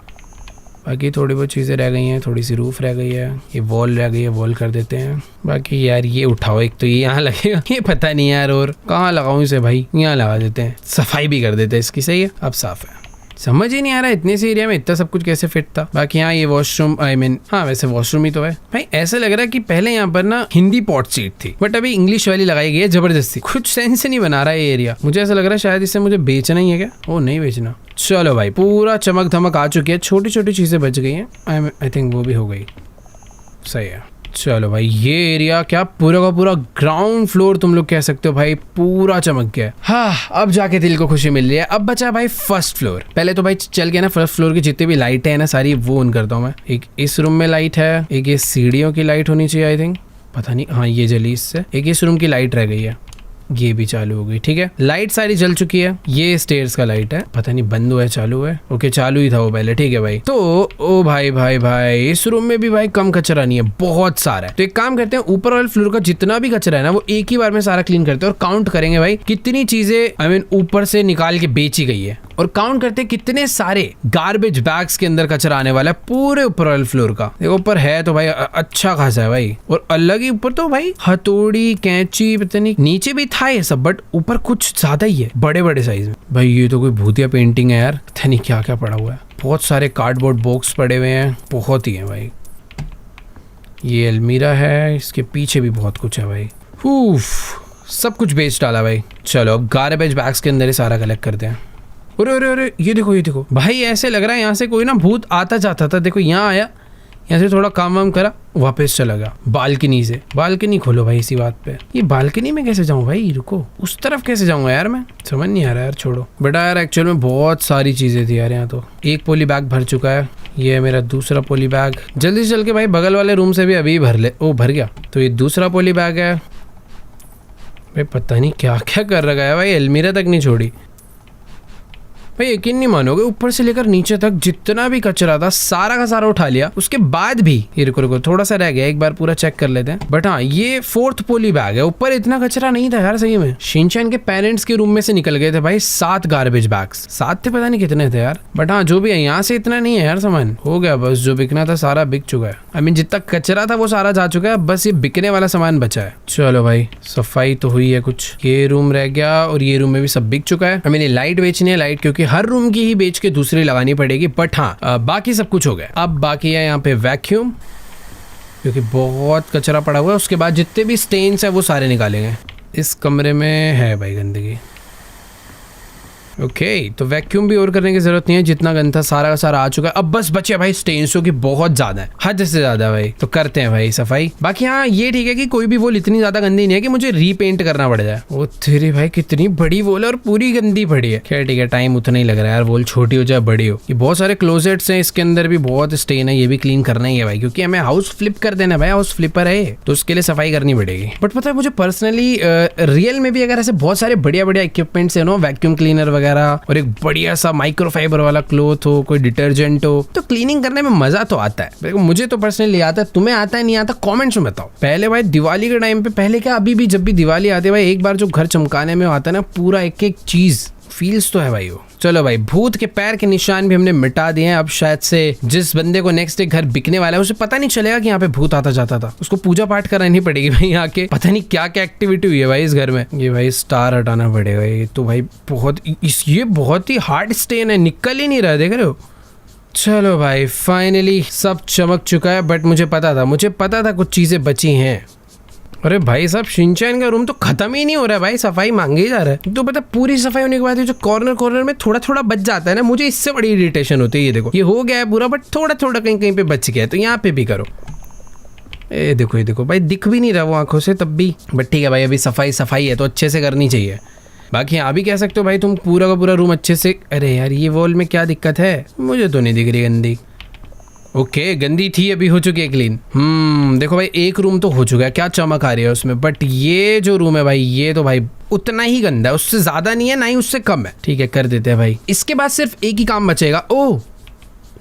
बाकी थोड़ी बहुत चीजें रह गई हैं, थोड़ी सी रूफ रह गई है, ये वॉल रह गई है, वॉल कर देते हैं। बाकी यार ये उठाओ, एक तो ये यहाँ लगेगा, ये पता नहीं यार और कहाँ लगाऊं इसे भाई, यहाँ लगा देते हैं, सफाई भी कर देते हैं इसकी। सही है, अब साफ है। समझ ही नहीं आ रहा इतने से एरिया में इतना सब कुछ कैसे फिट था। बाकी यहाँ ये वॉशरूम, आई मीन हाँ वैसे वॉशरूम ही तो है भाई। ऐसा लग रहा है कि पहले यहाँ पर ना हिंदी पॉट सीट थी, बट अभी इंग्लिश वाली लगाई गई है जबरदस्ती। कुछ सेंस नहीं बना रहा है ये एरिया। मुझे ऐसा लग रहा है शायद इसे मुझे बेचना ही है क्या? ओ नहीं बेचना। चलो भाई पूरा चमक धमक आ चुकी है, छोटी छोटी चीजें बच गई हैं। आई थिंक वो भी हो गई। सही है। चलो भाई ये एरिया क्या पूरा का पूरा ग्राउंड फ्लोर तुम लोग कह सकते हो भाई, पूरा चमक गया। हाँ अब जाके दिल को खुशी मिल रही है। अब बचा भाई फर्स्ट फ्लोर। पहले तो भाई चल के ना फर्स्ट फ्लोर की जितनी भी लाइटें हैं ना सारी वो ऑन करता हूँ मैं। एक इस रूम में लाइट है, एक ये सीढ़ियों की लाइट होनी चाहिए आई थिंक, पता नहीं, हाँ ये जली इससे। एक इस रूम की लाइट रह गई है, ये भी चालू हो गई। ठीक है, लाइट सारी जल चुकी है। ये स्टेयर्स का लाइट है, पता नहीं बंद हुआ है चालू है। ओके चालू ही था वो पहले। ठीक है भाई, तो ओ भाई भाई भाई इस रूम में भी भाई कम कचरा नहीं है, बहुत सारा है। तो एक काम करते हैं, ऊपर वाले फ्लोर का जितना भी कचरा है ना वो एक ही बार में सारा क्लीन करते हैं और काउंट करेंगे भाई कितनी चीजें आई मीन ऊपर से निकाल के बेची गई है, और काउंट करते हैं कितने सारे गार्बेज बैग्स के अंदर कचरा आने वाला है पूरे ऊपर वाले फ्लोर का। देखो ऊपर है तो भाई अच्छा खासा है भाई, और अलग ही ऊपर तो भाई हथौड़ी कैंची पता नहीं, नीचे भी था ये सब बट ऊपर कुछ ज्यादा ही है, बड़े बड़े साइज में। भाई ये तो कोई भूतिया पेंटिंग है यार, पता नहीं क्या क्या पड़ा हुआ है। बहुत सारे कार्डबोर्ड बॉक्स पड़े हुए हैं, बहुत ही है भाई। ये अलमीरा है, इसके पीछे भी बहुत कुछ है भाई। सब कुछ बेच डाला भाई। चलो अब गार्बेज बैग्स के अंदर ही सारा कलेक्ट करते हैं। अरे अरे अरे ये देखो भाई, ऐसे लग रहा है यहाँ से कोई ना भूत आता जाता था। देखो यहाँ आया, यहाँ से थोड़ा काम वाम करा, वापस चला गया बालकनी से। बालकनी खोलो भाई इसी बात पे। ये बालकनी में कैसे जाऊँ भाई, रुको उस तरफ कैसे जाऊंगा यार, मैं समझ नहीं आ रहा यार, छोड़ो। बेटा यार एक्चुअल में बहुत सारी चीजें थी यार यहाँ तो। एक पोली बैग भर चुका है, ये है मेरा दूसरा पोली बैग। जल्दी से चल के भाई बगल वाले रूम से भी अभी भर ले। ओ भर गया, तो ये दूसरा पोली बैग है भाई। पता नहीं क्या क्या कर रखा है भाई, अलमीरा तक नहीं छोड़ी भाई। यकीन नहीं मानोगे, ऊपर से लेकर नीचे तक जितना भी कचरा था सारा का सारा उठा लिया। उसके बाद भी ये रुको थोड़ा सा रह गया, एक बार पूरा चेक कर लेते हैं। बट हाँ ये फोर्थ पोली बैग है, ऊपर इतना कचरा नहीं था यार सही में। शिनचैन के पेरेंट्स के रूम में से निकल गए थे भाई 7 गार्बेज बैग्स, 7 थे पता नहीं कितने थे यार। बट हाँ जो भी है यहाँ से इतना नहीं है यार, सामान हो गया बस, जो बिकना था सारा बिक चुका है। आई मीन जितना कचरा था वो सारा जा चुका है, बस ये बिकने वाला सामान बचा है। चलो भाई सफाई तो हुई है कुछ, ये रूम रह गया और ये रूम में भी सब बिक चुका है। आई मीन लाइट बेचनी है, लाइट क्योंकि हर रूम की ही बेच के दूसरी लगानी पड़ेगी। बट हाँ बाकी सब कुछ हो गया। अब बाकी है यहाँ पे वैक्यूम, क्योंकि बहुत कचरा पड़ा हुआ है। उसके बाद जितने भी स्टेन्स है वो सारे निकालेंगे। इस कमरे में है भाई गंदगी। ओके तो वैक्यूम भी और करने की जरूरत नहीं है, जितना गंदा सारा का सारा आ चुका है। अब बस बचे भाई स्टेन्सों की बहुत ज्यादा है, हद से ज्यादा भाई। तो करते हैं भाई सफाई। बाकी हाँ ये ठीक है कि कोई भी वॉल इतनी ज्यादा गंदी नहीं है कि मुझे रीपेंट करना पड़ जाए। ओ तेरी भाई कितनी बड़ी वॉल है और पूरी गंदी पड़ी है। खैर ठीक है, टाइम उतना ही लग रहा है यार, वॉल छोटी हो जाए बड़ी हो। ये बहुत सारे क्लोजेट्स हैं, इसके अंदर भी बहुत स्टेन है, ये भी क्लीन करना ही है भाई, क्योंकि हमें हाउस फ्लिप कर देना भाई, हाउस फ्लिपर है तो उसके लिए सफाई करनी पड़ेगी। बट पता है मुझे पर्सनली रियल में भी अगर ऐसे बहुत सारे बढ़िया बढ़िया इक्विपमेंट्स है ना, वैक्यूम क्लीनर वगैरह वगैरह और एक बढ़िया सा माइक्रोफाइबर वाला क्लॉथ हो, कोई डिटर्जेंट हो, तो क्लीनिंग करने में मजा तो आता है। मुझे तो पर्सनली आता है, तुम्हें आता है नहीं आता कमेंट्स में बताओ। पहले भाई दिवाली के टाइम पे, पहले क्या अभी भी जब भी दिवाली आती है भाई, एक बार जो घर चमकाने में आता है ना, पूरा एक एक चीज फील्स तो है भाई वो। चलो भाई, भूत के पैर के निशान भी हमने मिटा दिए हैं। अब शायद से जिस बंदे को नेक्स्ट डे घर बिकने वाला है उसे पता नहीं चलेगा कि यहाँ पे भूत आता जाता था। उसको पूजा पाठ करानी पड़ेगी भाई यहाँ के, पता नहीं क्या क्या एक्टिविटी हुई है भाई इस घर में। ये भाई स्टार हटाना पड़ेगा, ये तो भाई बहुत ये बहुत ही हार्ड स्टेन है, निकल ही नहीं रहा, देख रहे हो। चलो भाई फाइनली सब चमक चुका है, बट मुझे पता था कुछ चीजें बची हैं। अरे भाई साहब, शिनचैन का रूम तो खत्म ही नहीं हो रहा है भाई, सफाई मांगे ही जा रहा है। तो पता पूरी सफाई होने के बाद जो कॉर्नर में थोड़ा थोड़ा बच जाता है ना, मुझे इससे बड़ी इरिटेशन होती है। ये देखो, ये हो गया है पूरा, बट थोड़ा थोड़ा कहीं कहीं पे बच गया है, तो यहाँ पे भी करो। ये देखो भाई, दिख भी नहीं रहा वो आंखों से तब भी, बट ठीक है भाई, अभी सफाई है तो अच्छे से करनी चाहिए। बाकी यहाँ भी कह सकते हो भाई तुम पूरा का पूरा रूम अच्छे से। अरे यार, ये वॉल में क्या दिक्कत है, मुझे तो नहीं दिख रही गंदी। ओके, गंदी थी, अभी हो चुकी है क्लीन। देखो भाई, एक रूम तो हो चुका है, क्या चमक आ रही है उसमें, बट ये जो रूम है भाई, ये तो भाई उतना ही गंदा है, उससे ज्यादा नहीं है ना ही उससे कम है। ठीक है, कर देते हैं भाई। इसके बाद सिर्फ एक ही काम बचेगा। ओह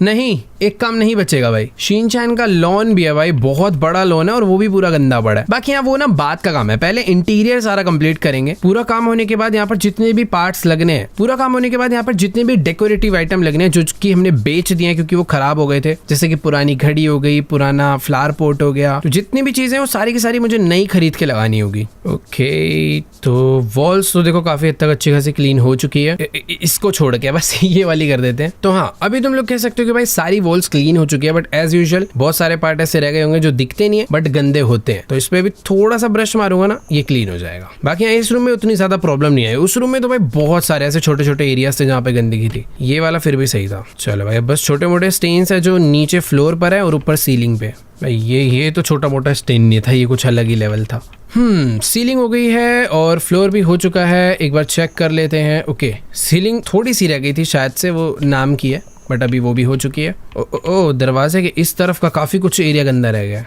नहीं, एक काम नहीं बचेगा भाई, शिनचैन का लॉन भी है भाई, बहुत बड़ा लॉन है और वो भी पूरा गंदा पड़ा है। बाकी यहाँ वो ना बात का काम है, पहले इंटीरियर सारा कंप्लीट करेंगे। पूरा काम होने के बाद यहाँ पर जितने भी पार्ट्स लगने हैं, पूरा काम होने के बाद यहाँ पर जितने भी डेकोरेटिव आइटम लगने हैं, जो कि हमने बेच दिए हैं क्योंकि वो खराब हो गए थे, जैसे कि पुरानी घड़ी हो गई, पुराना फ्लावर पॉट हो गया, तो जितनी भी चीजें वो सारी की सारी मुझे नई खरीद के लगानी होगी। ओके, तो वॉल्स तो देखो काफी हद तक अच्छी खासी क्लीन हो चुकी है, इसको छोड़ के बस ये वाली कर देते हैं। तो हाँ, अभी तुम लोग कह सकते हो कि भाई सारी वॉल्स क्लीन हो चुकी है, बट एज यूजुअल बहुत सारे पार्ट ऐसे रह गए होंगे जो दिखते नहीं है बट गंदे होते हैं, तो इस पे भी थोड़ा सा ब्रश मारूंगा ना, ये क्लीन हो जाएगा। बाकी यहाँ इस रूम में उतनी ज्यादा प्रॉब्लम नहीं आई, उस रूम में तो भाई बहुत सारे ऐसे छोटे छोटे एरियाज थे जहाँ पे गंदगी थी, ये वाला फिर भी सही था। चलो भाई, बस छोटे मोटे स्टेन्स है जो नीचे फ्लोर पर है और ऊपर सीलिंग पे। भाई ये तो छोटा मोटा स्टेन नहीं था, ये कुछ अलग ही लेवल था। सीलिंग हो गई है और फ्लोर भी हो चुका है, एक बार चेक कर लेते हैं। ओके, सीलिंग थोड़ी सी रह गई थी, शायद से वो नाम की है, बट अभी वो भी हो चुकी है। ओ दरवाजे के इस तरफ का काफी कुछ एरिया गंदा रह गया।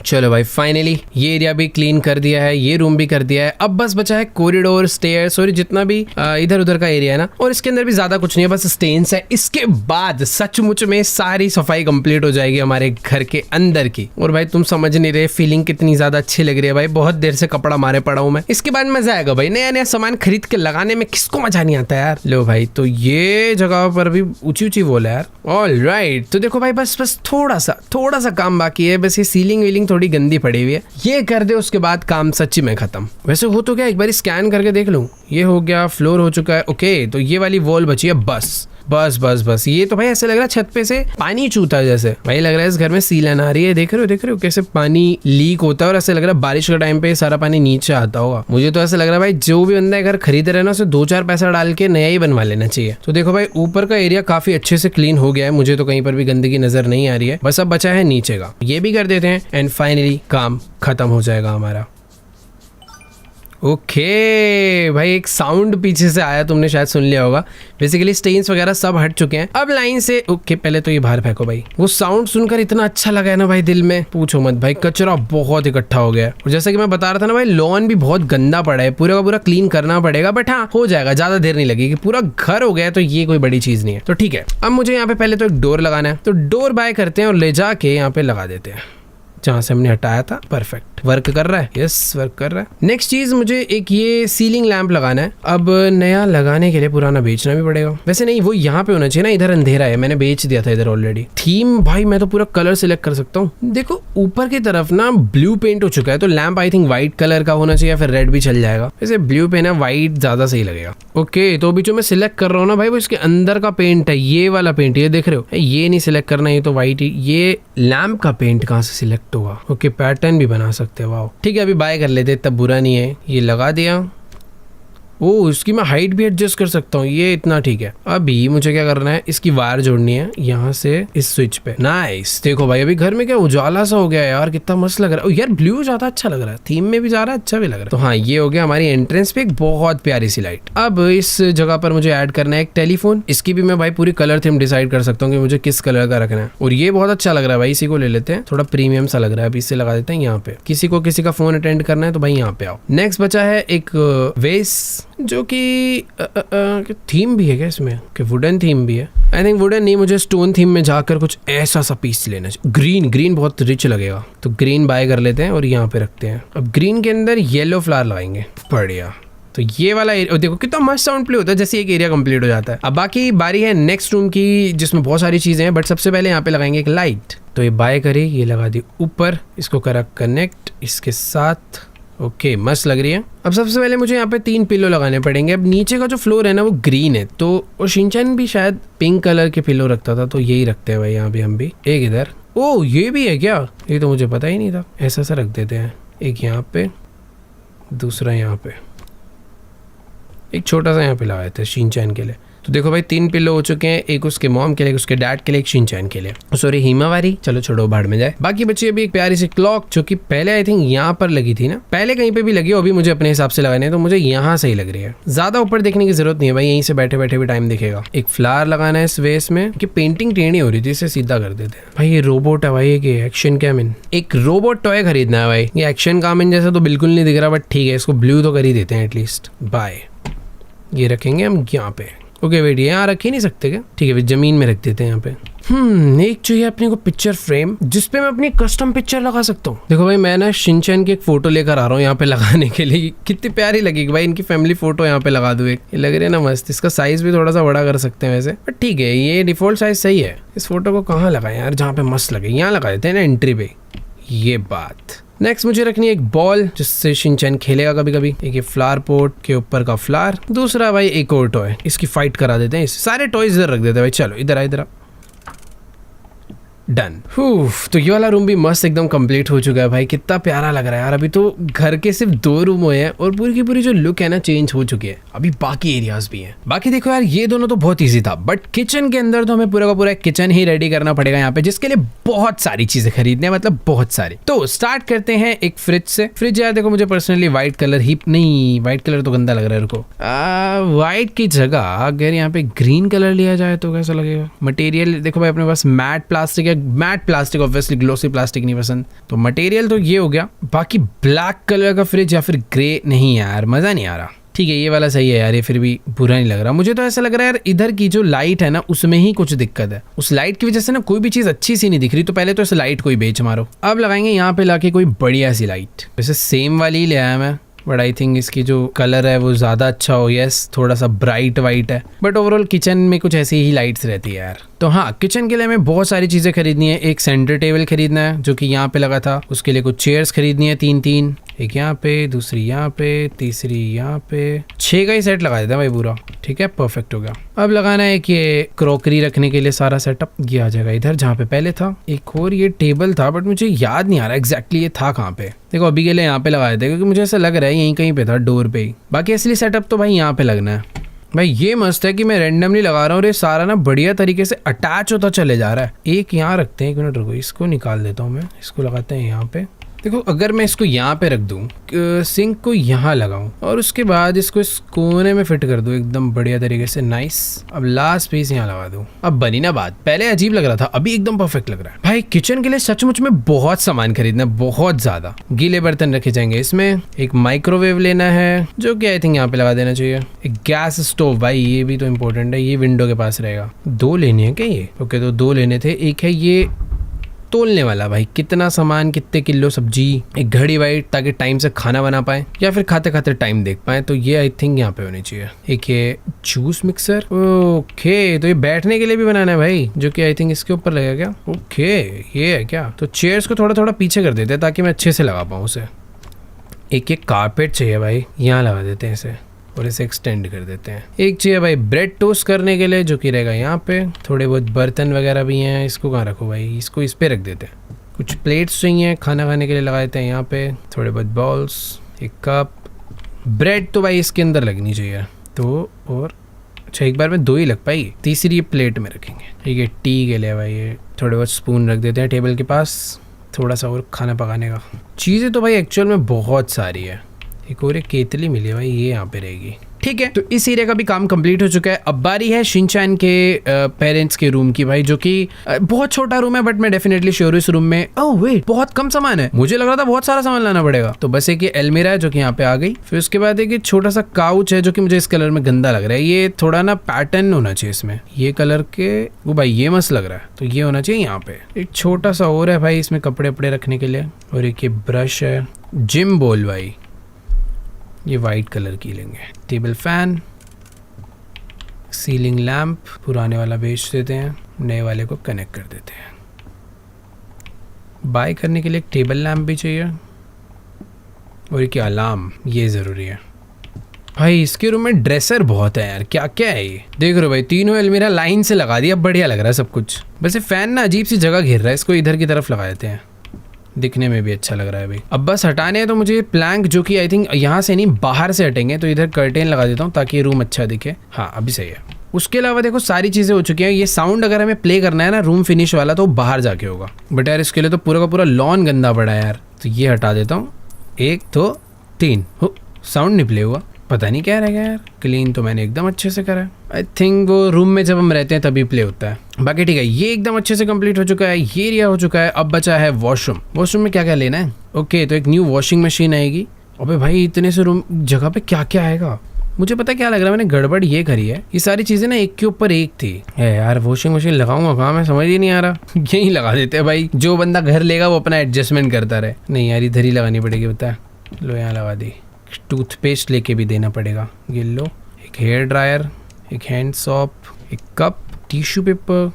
चलो भाई, फाइनली ये एरिया भी क्लीन कर दिया है, ये रूम भी कर दिया है। अब बस बचा है कॉरिडोर, स्टेयर्स और जितना भी इधर उधर का एरिया है ना, और इसके अंदर भी ज्यादा कुछ नहीं है, बस स्टेन्स है। इसके बाद सचमुच में सारी सफाई कंप्लीट हो जाएगी हमारे घर के अंदर की। और भाई तुम समझ नहीं रहे फीलिंग कितनी ज्यादा अच्छी लग रही है भाई, बहुत देर से कपड़ा मारे पड़ा हूं मैं। इसके बाद मजा आएगा भाई, नया नया सामान खरीद के लगाने में किसको मजा नहीं आता यार। लो भाई, तो ये जगह पर भी ऊंची ऊंची वॉल है यार। ऑल राइट, तो देखो भाई, बस थोड़ा सा काम बाकी है, बस ये सीलिंग वीलिंग थोड़ी गंदी पड़ी हुई है, ये कर दे, उसके बाद काम सच्ची में खत्म। वैसे हो तो क्या, एक बार स्कैन करके देख लूं। ये हो गया, फ्लोर हो चुका है। ओके, तो ये वाली वॉल बची है, बस। ये तो भाई ऐसे लग रहा है छत पे से पानी चूता है, जैसे भाई लग रहा है इस घर में सीलन आ रही है। देख रहे हो कैसे पानी लीक होता है, और ऐसे लग रहा है बारिश के टाइम पे सारा पानी नीचे आता होगा। मुझे तो ऐसा लग रहा है भाई, जो भी बंदा घर खरीद रहे ना, उसे 2-4 पैसा डाल के नया ही बनवा लेना चाहिए। तो देखो भाई, ऊपर का एरिया काफी अच्छे से क्लीन हो गया है, मुझे तो कहीं पर भी गंदगी नजर नहीं आ रही है। बस अब बचा है नीचे का, ये भी कर देते हैं एंड फाइनली काम खत्म हो जाएगा हमारा। ओके भाई, एक साउंड पीछे से आया, तुमने शायद सुन लिया होगा। बेसिकली स्टेन्स वगैरह सब हट चुके हैं, अब लाइन से। ओके, पहले तो ये बाहर फेंको भाई। वो साउंड सुनकर इतना अच्छा लगा है ना भाई, दिल में पूछो मत भाई, कचरा बहुत इकट्ठा हो गया है। और जैसा कि मैं बता रहा था ना भाई, लॉन भी बहुत गंदा पड़ा है, पूरा का पूरा क्लीन करना पड़ेगा, बट हाँ हो जाएगा, ज्यादा देर नहीं लगेगी। पूरा घर हो गया तो ये कोई बड़ी चीज नहीं है। तो ठीक है, अब मुझे यहाँ पे पहले तो एक डोर लगाना है, तो डोर बाय करते हैं और ले जाके यहाँ पे लगा देते हैं जहाँ से हमने हटाया था। परफेक्ट, वर्क कर रहा है, यस वर्क कर रहा है। नेक्स्ट चीज, मुझे एक ये सीलिंग लैंप लगाना है। अब नया लगाने के लिए पुराना बेचना भी पड़ेगा। वैसे नहीं, वो यहाँ पे होना चाहिए ना, इधर अंधेरा है, मैंने बेच दिया था इधर ऑलरेडी। थीम भाई, मैं तो पूरा कलर सिलेक्ट कर सकता हूँ। देखो ऊपर की तरफ ना ब्लू पेंट हो चुका है, तो lamp I think white colour का होना चाहिए, फिर रेड भी चल जाएगा। वैसे ब्लू पेन है, व्हाइट ज्यादा सही लगेगा। ओके, तो अभी जो मैं सिलेक्ट कर रहा हूँ ना भाई, वो इसके अंदर का पेंट है, ये वाला पेंट, ये देख रहे हो, ये नहीं सिलेक्ट करना, ये तो व्हाइट ही। ये लैंप का पेंट कहाँ से सिलेक्ट होगा? ओके, पैटर्न भी बना सकते हैं, वाह ठीक है, अभी बाय कर लेते, तब बुरा नहीं है। ये लगा दिया। ओ, इसकी मैं हाइट भी एडजस्ट कर सकता हूँ, ये इतना ठीक है। अभी मुझे क्या करना है, इसकी वायर जोड़नी है यहाँ से इस स्विच पे। नाइस, देखो भाई अभी घर में क्या उजाला सा हो गया यार, कितना मस्त लग रहा है। यार ब्लू ज्यादा अच्छा लग रहा है, थीम में भी जा रहा है, अच्छा भी लग रहा है। तो हाँ, ये हो गया हमारी एंट्रेंस पे एक बहुत प्यारी सी लाइट। अब इस जगह पर मुझे ऐड करना है एक टेलीफोन। इसकी भी मैं भाई पूरी कलर थीम डिसाइड कर सकता हूँ कि मुझे किस कलर का रखना है। और ये बहुत अच्छा लग रहा है भाई, इसी को ले लेते हैं, थोड़ा प्रीमियम सा लग रहा है। अभी इसे लगा देते हैं यहाँ पे। किसी को किसी का फोन अटेंड करना है तो भाई यहाँ पे आओ। नेक्स्ट बचा है एक वेस, जो कि थीम भी है क्या इसमें, कि वुडन थीम भी है। आई थिंक वुडन नहीं, मुझे स्टोन थीम में जाकर कुछ ऐसा सा पीस लेना चाहिए। ग्रीन बहुत रिच लगेगा, तो ग्रीन बाय कर लेते हैं और यहाँ पे रखते हैं। अब ग्रीन के अंदर येलो फ्लावर लगाएंगे, बढ़िया। तो ये वाला एरिया देखो कितना मस्त साउंड प्ले होता है, जैसे एक एरिया कंप्लीट हो जाता है। अब बाकी बारी है नेक्स्ट रूम की, जिसमें बहुत सारी चीजें हैं, बट सबसे पहले यहाँ पे लगाएंगे एक लाइट। तो ये बाय करी, ये लगा दी ऊपर, इसको करा कनेक्ट इसके साथ। ओके, मस्त लग रही है। अब सबसे पहले मुझे यहाँ पे 3 पिलो लगाने पड़ेंगे। अब नीचे का जो फ्लोर है ना वो ग्रीन है, तो और शिनचैन भी शायद पिंक कलर के पिलो रखता था, तो यही रखते हैं भाई यहाँ पे हम भी। एक इधर, ओ ये भी है क्या, ये तो मुझे पता ही नहीं था। ऐसा सा रख देते हैं, एक यहाँ पे, दूसरा यहाँ पे, एक छोटा सा यहाँ पे लगाए थे शिनचैन के लिए। तो देखो भाई 3 पिलो हो चुके हैं, एक उसके मॉम के लिए, एक उसके डैड के लिए, एक शिनचैन के लिए, सॉरी हिमावारी। चलो छोड़ो, भाड़ में जाए। बाकी बची अभी एक प्यारी सी क्लॉक, जो कि पहले आई थिंक यहाँ पर लगी थी ना, पहले कहीं पे भी लगी हो, अभी मुझे अपने हिसाब से लगाने, तो मुझे यहाँ सही लग रही है। ज्यादा ऊपर देखने की जरूरत नहीं है भाई, यहीं से बैठे बैठे भी टाइम दिखेगा। एक फ्लावर लगाना है इस वेस में, कि पेंटिंग टेढ़ी हो रही थी, इसे सीधा कर देते हैं। भाई ये रोबोट है भाई, ये एक्शन कैमिन, एक रोबोट टॉय खरीदना है भाई। ये एक्शन कामिन जैसा तो बिल्कुल नहीं दिख रहा, बट ठीक है, इसको ब्लू तो कर ही देते हैं एटलीस्ट। बाय, ये रखेंगे हम यहाँ पे। ओके वेट, यहाँ रख ही नहीं सकते क्या? ठीक है, फिर जमीन में रख देते हैं यहाँ पे। एक चाहिए अपने को पिक्चर फ्रेम, जिसपे मैं अपनी कस्टम पिक्चर लगा सकता हूँ। देखो भाई मैं ना शिनचैन की एक फोटो लेकर आ रहा हूँ यहाँ पे लगाने के लिए। कितनी प्यारी लगेगी भाई, इनकी फैमिली फोटो यहाँ पे लगा दूँ एक। ये लग रही है ना मस्त। इसका साइज भी थोड़ा सा बड़ा कर सकते हैं वैसे, बट ठीक है, ये डिफॉल्ट साइज सही है। इस फोटो को कहाँ लगाए यार, जहाँ पे मस्त लगे, यहाँ लगा देते हैं ना एंट्री पे। ये बात। नेक्स्ट मुझे रखनी है एक बॉल, जिससे शिनचैन खेलेगा कभी कभी। एक ये फ्लावर पोट के ऊपर का फ्लावर, दूसरा भाई एक और टॉय, इसकी फाइट करा देते हैं। सारे टॉयज इधर रख देते हैं भाई। चलो इधर आ, इधर आ। डन। तो ये वाला रूम भी मस्त एकदम कंप्लीट हो चुका है भाई। कितना प्यारा लग रहा है यार। अभी तो घर के सिर्फ 2 रूम हुए हैं और पूरी की पूरी जो लुक है ना चेंज हो चुकी है। अभी बाकी एरियाज भी हैं। बाकी देखो यार, ये दोनों तो बहुत इजी था, बट किचन के अंदर तो हमें पूरा का पूरा किचन ही रेडी करना पड़ेगा यहाँ पे, जिसके लिए बहुत सारी चीजें खरीदने हैं, मतलब बहुत सारी। तो स्टार्ट करते हैं एक फ्रिज से। फ्रिज यार देखो, मुझे पर्सनली व्हाइट कलर ही नहीं, व्हाइट कलर तो गंदा लग रहा है। रुको, व्हाइट की जगह अगर यहाँ पे ग्रीन कलर लिया जाए तो कैसा लगेगा? मटेरियल देखो भाई, अपने पास मैट प्लास्टिक है। Matte plastic obviously, glossy plastic नहीं पसंद, तो मटेरियल तो ये हो गया। बाकी ब्लैक कलर का फ्रिज या फिर ग्रे, नहीं यार मजा नहीं आ रहा। ठीक है, ये वाला सही है यार, ये फिर भी बुरा नहीं लग रहा। मुझे तो ऐसा लग रहा है यार, इधर की जो लाइट है ना उसमें ही कुछ दिक्कत है। उस लाइट की वजह से ना कोई भी चीज अच्छी सी नहीं दिख रही। तो पहले तो इस लाइट को ही बेच मारो। अब लगाएंगे यहाँ पे लाके कोई बढ़िया सी लाइट। वैसे सेम वाली ही ले आया मैं, बट आई थिंक इसकी जो कलर है वो ज़्यादा अच्छा हो। यस, थोड़ा सा ब्राइट वाइट है, बट ओवरऑल किचन में कुछ ऐसी ही लाइट्स रहती है यार। तो हाँ, किचन के लिए हमें बहुत सारी चीज़ें खरीदनी है। एक सेंटर टेबल खरीदना है जो कि यहाँ पे लगा था। उसके लिए कुछ चेयर्स खरीदनी है, 3-3, एक यहाँ पे, दूसरी यहाँ पे, तीसरी यहाँ पे। 6 का ही सेट लगा देता है भाई पूरा। ठीक है, परफेक्ट हो गया। अब लगाना है कि ये क्रॉकरी रखने के लिए सारा सेटअप, ये आ जाएगा इधर जहाँ पे पहले था। एक और ये टेबल था, बट मुझे याद नहीं आ रहा एग्जैक्टली ये था कहाँ पे। देखो अभी के लिए यहाँ पे लगा देते हैं, क्योंकि मुझे ऐसा लग रहा है यहीं कहीं पे था, डोर पे ही। बाकी असली सेटअप तो भाई यहाँ पे लगना है। भाई ये मस्त है कि मैं रैंडमली लगा रहा हूँ और ये सारा ना बढ़िया तरीके से अटैच होता चले जा रहा है। एक यहाँ रखते हैं, 1 मिनट रुको, इसको निकाल देता हूँ मैं। इसको लगाते हैं यहाँ पे। देखो अगर मैं इसको यहाँ पे रख दूँ, सिंक को यहाँ लगाऊं और उसके बाद इसको इस कोने में फिट कर दूं एकदम बढ़िया तरीके से, नाइस। अब लास्ट पीस यहाँ लगा दूं। अब बनी ना बात, पहले अजीब लग रहा था, अभी एकदम परफेक्ट लग रहा है। भाई किचन के लिए सचमुच में बहुत सामान खरीदना है, बहुत ज्यादा। गीले बर्तन रखे जाएंगे इसमें। एक माइक्रोवेव लेना है जो कि आई थिंक यहाँ पे लगा देना चाहिए। एक गैस स्टोव, भाई ये भी तो इम्पोर्टेंट है, ये विंडो के पास रहेगा। 2 लेने हैं क्या ये? ओके, तो 2 लेने थे। एक है ये तोलने वाला, भाई कितना सामान, कितने किलो सब्जी। एक घड़ी वाइट, ताकि टाइम से खाना बना पाए या फिर खाते खाते टाइम देख पाए, तो ये आई थिंक यहाँ पे होनी चाहिए। एक ये जूस मिक्सर। ओके, तो ये बैठने के लिए भी बनाना है भाई, जो कि आई थिंक इसके ऊपर लगेगा क्या? ओके, ये है क्या? तो चेयर्स को थोड़ा थोड़ा पीछे कर देते हैं ताकि मैं अच्छे से लगा पाऊँ उसे। एक कारपेट चाहिए भाई, यहाँ लगा देते हैं इसे और इसे एक्सटेंड कर देते हैं। एक चाहिए भाई ब्रेड टोस्ट करने के लिए, जो कि रहेगा यहाँ पे। थोड़े बहुत बर्तन वगैरह भी हैं, इसको कहाँ रखो भाई? इसको इस पे रख देते हैं। कुछ प्लेट्स चाहिए खाना खाने के लिए, लगा देते हैं यहाँ पे। थोड़े बहुत बॉल्स, एक कप। ब्रेड तो भाई इसके अंदर लगनी चाहिए। तो और अच्छा, एक बार में 2 ही लग पाएगी, तीसरी ये प्लेट में रखेंगे। ठीक है, टी के लिए भाई ये थोड़े बहुत स्पून रख देते हैं टेबल के पास, थोड़ा सा और खाना पकाने का। चीज़ें तो भाई एक्चुअल में बहुत सारी है। एक और एक केतली मिली है भाई, ये यहाँ पे रहेगी। ठीक है, तो इस एरिया का भी काम कंप्लीट हो चुका है। अब बारी है शिनचैन के पेरेंट्स के रूम की भाई, जो कि बहुत छोटा रूम है, बट मैं डेफिनेटली श्योर इस रूम में वेट बहुत कम सामान है, मुझे लग रहा था बहुत सारा सामान लाना पड़ेगा। तो बस एक ये अलमीरा है जो कि यहाँ पे आ गई। फिर उसके बाद एक छोटा सा काउच है जो कि मुझे इस कलर में गंदा लग रहा है, ये थोड़ा ना पैटर्न होना चाहिए इसमें, ये कलर के वो भाई ये मस्त लग रहा है, तो ये होना चाहिए यहाँ पे। एक छोटा सा और है भाई इसमें कपड़े वपड़े रखने के लिए, और एक ये ब्रश है, जिम बॉल भाई ये वाइट कलर की लेंगे। टेबल फैन, सीलिंग लैंप, पुराने वाला बेच देते हैं, नए वाले को कनेक्ट कर देते हैं। बाय करने के लिए एक टेबल लैंप भी चाहिए, और एक अलार्म ये ज़रूरी है। भाई इसके रूम में ड्रेसर बहुत है यार, क्या क्या है ये, देख रहे हो भाई तीनों अलमीरा लाइन से लगा दिया, बढ़िया लग रहा है सब कुछ। वैसे फैन ना अजीब सी जगह घेर रहा है, इसको इधर की तरफ लगा देते हैं, दिखने में भी अच्छा लग रहा है भाई। अब बस हटाने हैं तो मुझे प्लैंक जो कि आई थिंक यहाँ से नहीं बाहर से हटेंगे, तो इधर कर्टेन लगा देता हूँ ताकि रूम अच्छा दिखे। हाँ अभी सही है। उसके अलावा देखो सारी चीज़ें हो चुकी हैं। ये साउंड अगर हमें प्ले करना है ना रूम फिनिश वाला, तो बाहर जाके होगा, बट यार इसके लिए तो पूरा का पूरा लॉन गंदा पड़ा है यार, तो ये हटा देता हूँ। 1 2 3 साउंड नहीं प्ले हुआ, पता नहीं क्या रहेगा यार। क्लीन तो मैंने एकदम अच्छे से करा है, आई थिंक वो रूम में जब हम रहते हैं तभी प्ले होता है। बाकी ठीक है, ये एकदम अच्छे से कंप्लीट हो चुका है, ये एरिया हो चुका है। अब बचा है वॉशरूम। वॉशरूम में क्या क्या लेना है? ओके, तो एक न्यू वॉशिंग मशीन आएगी। अबे भाई इतने से रूम जगह पे क्या क्या आएगा, मुझे पता क्या लग रहा है, मैंने गड़बड़ ये करी है, ये सारी चीजें ना एक के ऊपर एक थी। यार वॉशिंग मशीन लगाऊंगा कहाँ, मैं समझ ही नहीं आ रहा। यही लगा देते हैं भाई, जो बंदा घर लेगा वो अपना एडजस्टमेंट करता रहे। नहीं यार इधर ही लगानी पड़ेगी, बता लो यहाँ लगा दी। टूथपेस्ट लेके भी देना पड़ेगा, ये लो। एक हेयर ड्रायर, एक हैंड सॉप, एक कप, टिश्यू पेपर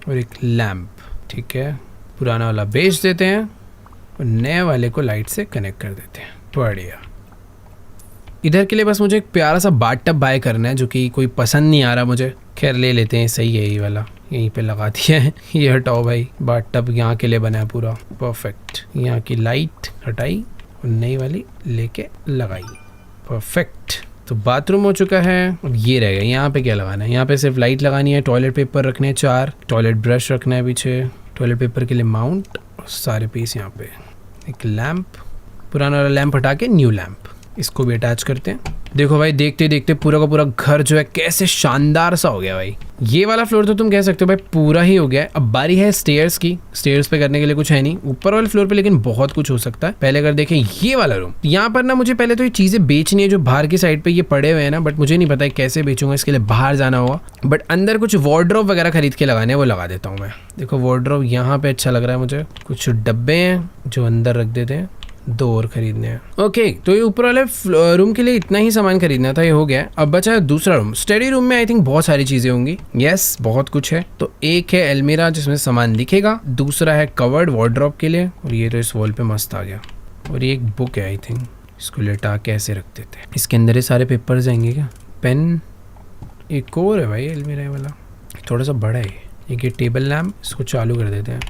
और एक लैम्प। ठीक है, पुराना वाला बेच देते हैं और नए वाले को लाइट से कनेक्ट कर देते हैं। बढ़िया। इधर के लिए बस मुझे एक प्यारा सा बाथ टब बाय करना है, जो कि कोई पसंद नहीं आ रहा मुझे। खैर ले लेते हैं, सही है ये वाला, यहीं पे लगा दिया है। ये हटाओ भाई, बाथ टब यहाँ के लिए बना है पूरा परफेक्ट। यहाँ की लाइट हटाई और नई वाली लेके लगाई, परफेक्ट। तो बाथरूम हो चुका है। अब ये रह गया, यहाँ पे क्या लगाना है? यहाँ पे सिर्फ लाइट लगानी है, टॉयलेट पेपर रखने हैं 4, टॉयलेट ब्रश रखना है पीछे, टॉयलेट पेपर के लिए माउंट और सारे पीस यहाँ पे। एक लैम्प, पुराना वाला लैम्प हटा के न्यू लैम्प, इसको भी अटैच करते हैं। देखो भाई देखते देखते पूरा का पूरा घर जो है कैसे शानदार सा हो गया भाई। ये वाला फ्लोर तो तुम कह सकते हो भाई पूरा ही हो गया है। अब बारी है स्टेयर्स की। स्टेयर्स पे करने के लिए कुछ है नहीं, ऊपर वाले फ्लोर पे लेकिन बहुत कुछ हो सकता है। पहले अगर देखें ये वाला रूम, यहाँ पर ना मुझे पहले तो ये चीजें बेचनी है जो बाहर की साइड पे ये पड़े हुए हैं ना, बट मुझे नहीं पता है कैसे बेचूंगा, इसके लिए बाहर जाना होगा। बट अंदर कुछ वार्डरोब वगैरह खरीद के लगाने, वो लगा देता हूँ मैं। देखो वार्डरोब यहाँ पे अच्छा लग रहा है मुझे। कुछ डब्बे हैं जो अंदर रख देते हैं, 2 और खरीदने हैं। ओके, तो ये ऊपर वाले रूम के लिए इतना ही सामान खरीदना था, ये हो गया। अब बचा है दूसरा रूम। स्टडी रूम में आई थिंक बहुत सारी चीजें होंगी। यस, बहुत कुछ है। तो एक है अलमीरा जिसमें सामान दिखेगा, दूसरा है कवर्ड वार्डरोब के लिए, और ये तो इस वॉल पे मस्त आ गया। और ये एक बुक है आई थिंक, इसको लेटा के ऐसे रख देते हैं। इसके अंदर ये सारे पेपर्स आएंगे क्या? पेन, एक और है भाई अलमीरा वाला, थोड़ा सा बड़ा है। ये टेबल लैम्प, इसको चालू कर देते हैं।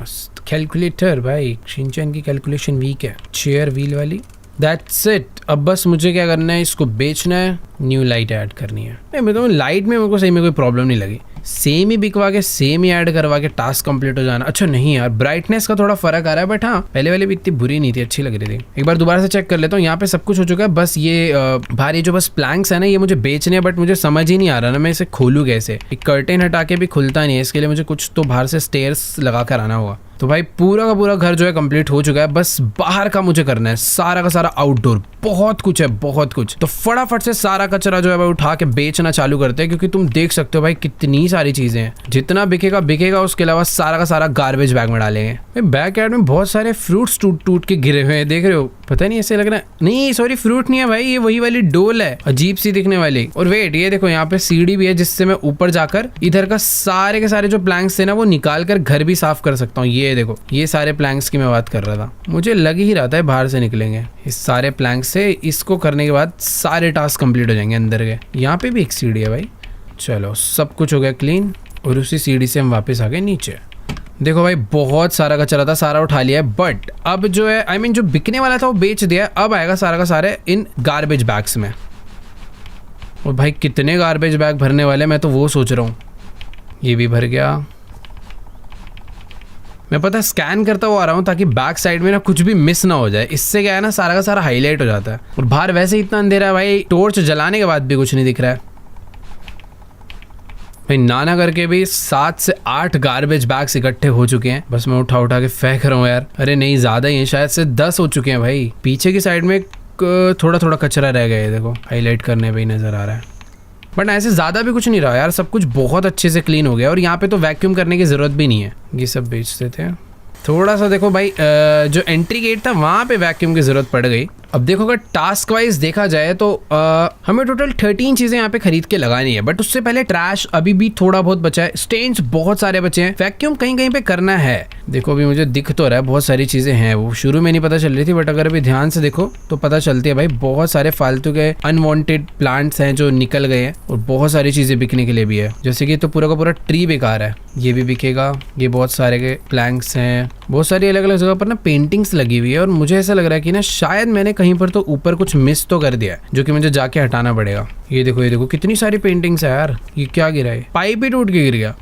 मस्त। कैलकुलेटर भाई, शिनचैन की कैलकुलेशन वीक है। चेयर व्हील वाली, दैट्स इट। अब बस मुझे क्या करना है, इसको बेचना है, न्यू लाइट ऐड करनी है। नहीं मैं तो लाइट में मेरे को सही में कोई प्रॉब्लम नहीं लगी, सेम ही बिकवा के सेम ही ऐड करवा के टास्क कंप्लीट हो जाना। अच्छा नहीं यार, ब्राइटनेस का थोड़ा फर्क आ रहा है, बट हाँ पहले वाली भी इतनी बुरी नहीं थी, अच्छी लग रही थी। एक बार दोबारा से चेक कर लेता हूँ। यहाँ पे सब कुछ हो चुका है, बस ये भारी जो बस प्लैंक्स है ना, ये मुझे बेचने हैं, बट मुझे समझ ही नहीं आ रहा ना मैं इसे खोलूँ कैसे। एक कर्टेन हटा के भी खुलता नहीं है, इसके लिए मुझे कुछ तो बाहर से स्टेयर्स लगा कर आना होगा। तो भाई पूरा का पूरा घर जो है कंप्लीट हो चुका है, बस बाहर का मुझे करना है सारा का सारा आउटडोर। बहुत कुछ है, बहुत कुछ। तो फटाफट से सारा कचरा जो है भाई उठा के बेचना चालू करते हैं, क्योंकि तुम देख सकते हो भाई कितनी सारी चीजें हैं। जितना बिकेगा बिकेगा, उसके अलावा सारा का सारा गार्बेज बैग में डालेंगे। बैक यार्ड में बहुत सारे फ्रूट्स टूट टूट के गिरे हुए हैं, देख रहे हो? पता नहीं ऐसे लग रहा है, नहीं सॉरी फ्रूट नहीं है भाई, ये वही वाली डोल है, अजीब सी दिखने वाली। और वेट, ये देखो यहाँ पे सीढ़ी भी है, जिससे मैं ऊपर जाकर इधर का सारे के सारे जो प्लैंक्स थे ना वो निकाल कर घर भी साफ कर सकता हूँ। ये देखो, ये सारे प्लैंक्स की मैं बात कर रहा था। मुझे लग ही रहा था बाहर से निकलेंगे इस सारे प्लैंक्स से। इसको करने के बाद सारे टास्क कंप्लीट हो जाएंगे अंदर के। यहाँ पे भी एक सीढ़ी है भाई। चलो सब कुछ हो गया क्लीन, और उसी सीढ़ी से हम वापस आ गए नीचे। देखो भाई बहुत सारा कचरा था, सारा उठा लिया है, बट अब जो है आई मीन जो बिकने वाला था वो बेच दिया। अब आएगा सारा का सारे इन गार्बेज बैग्स में। और भाई कितने गार्बेज बैग भरने वाले, मैं तो वो सोच रहा हूँ। ये भी भर गया, मैं पता है स्कैन करता हुआ आ रहा हूँ ताकि बैक साइड में ना कुछ भी मिस ना हो जाए। इससे क्या है ना, सारा का सारा हाईलाइट हो जाता है। और बाहर वैसे ही इतना अंधेरा है भाई, टॉर्च जलाने के बाद भी कुछ नहीं दिख रहा है भाई। नाना करके भी 7 से 8 गार्बेज बैग्स इकट्ठे हो चुके हैं। बस मैं उठा उठा के फेंक रहा हूँ यार। अरे नहीं, ज्यादा ही है, शायद से 10 हो चुके हैं भाई। पीछे की साइड में थोड़ा थोड़ा कचरा रह गया है, देखो हाईलाइट करने पे ही नजर आ रहा है। बट ऐसे ज़्यादा भी कुछ नहीं रहा यार, सब कुछ बहुत अच्छे से क्लीन हो गया। और यहाँ पे तो वैक्यूम करने की ज़रूरत भी नहीं है, ये सब बेच देते हैं। थोड़ा सा देखो भाई, जो एंट्री गेट था वहाँ पे वैक्यूम की ज़रूरत पड़ गई। अब देखो अगर टास्क वाइज देखा जाए तो हमें टोटल 13 चीज़ें यहाँ पे खरीद के लगानी है। बट उससे पहले ट्रैश अभी भी थोड़ा बहुत बचा है, स्टेन्स बहुत सारे बचे हैं, वैक्यूम कहीं कहीं पे करना है। देखो अभी मुझे दिख तो रहा है बहुत सारी चीज़ें हैं, वो शुरू में नहीं पता चल रही थी, बट अगर अभी ध्यान से देखो तो पता चलती है भाई। बहुत सारे फालतू के अनवांटेड प्लांट्स हैं जो निकल गए हैं, और बहुत सारी चीज़ें बिकने के लिए भी है। जैसे कि तो पूरा का पूरा ट्री बेकार है, ये भी बिकेगा। ये बहुत सारे के प्लैंक्स हैं, बहुत सारी अलग अलग जगह पर ना पेंटिंग्स लगी हुई है। और मुझे ऐसा लग रहा है कि ना शायद मैंने कहीं पर तो ऊपर कुछ मिस तो कर दिया है, जो कि मुझे जाके हटाना पड़ेगा। ये देखो कितनी सारी पेंटिंग्स है यार। ये क्या गिरा है, पाइप ही टूट के गिर गया।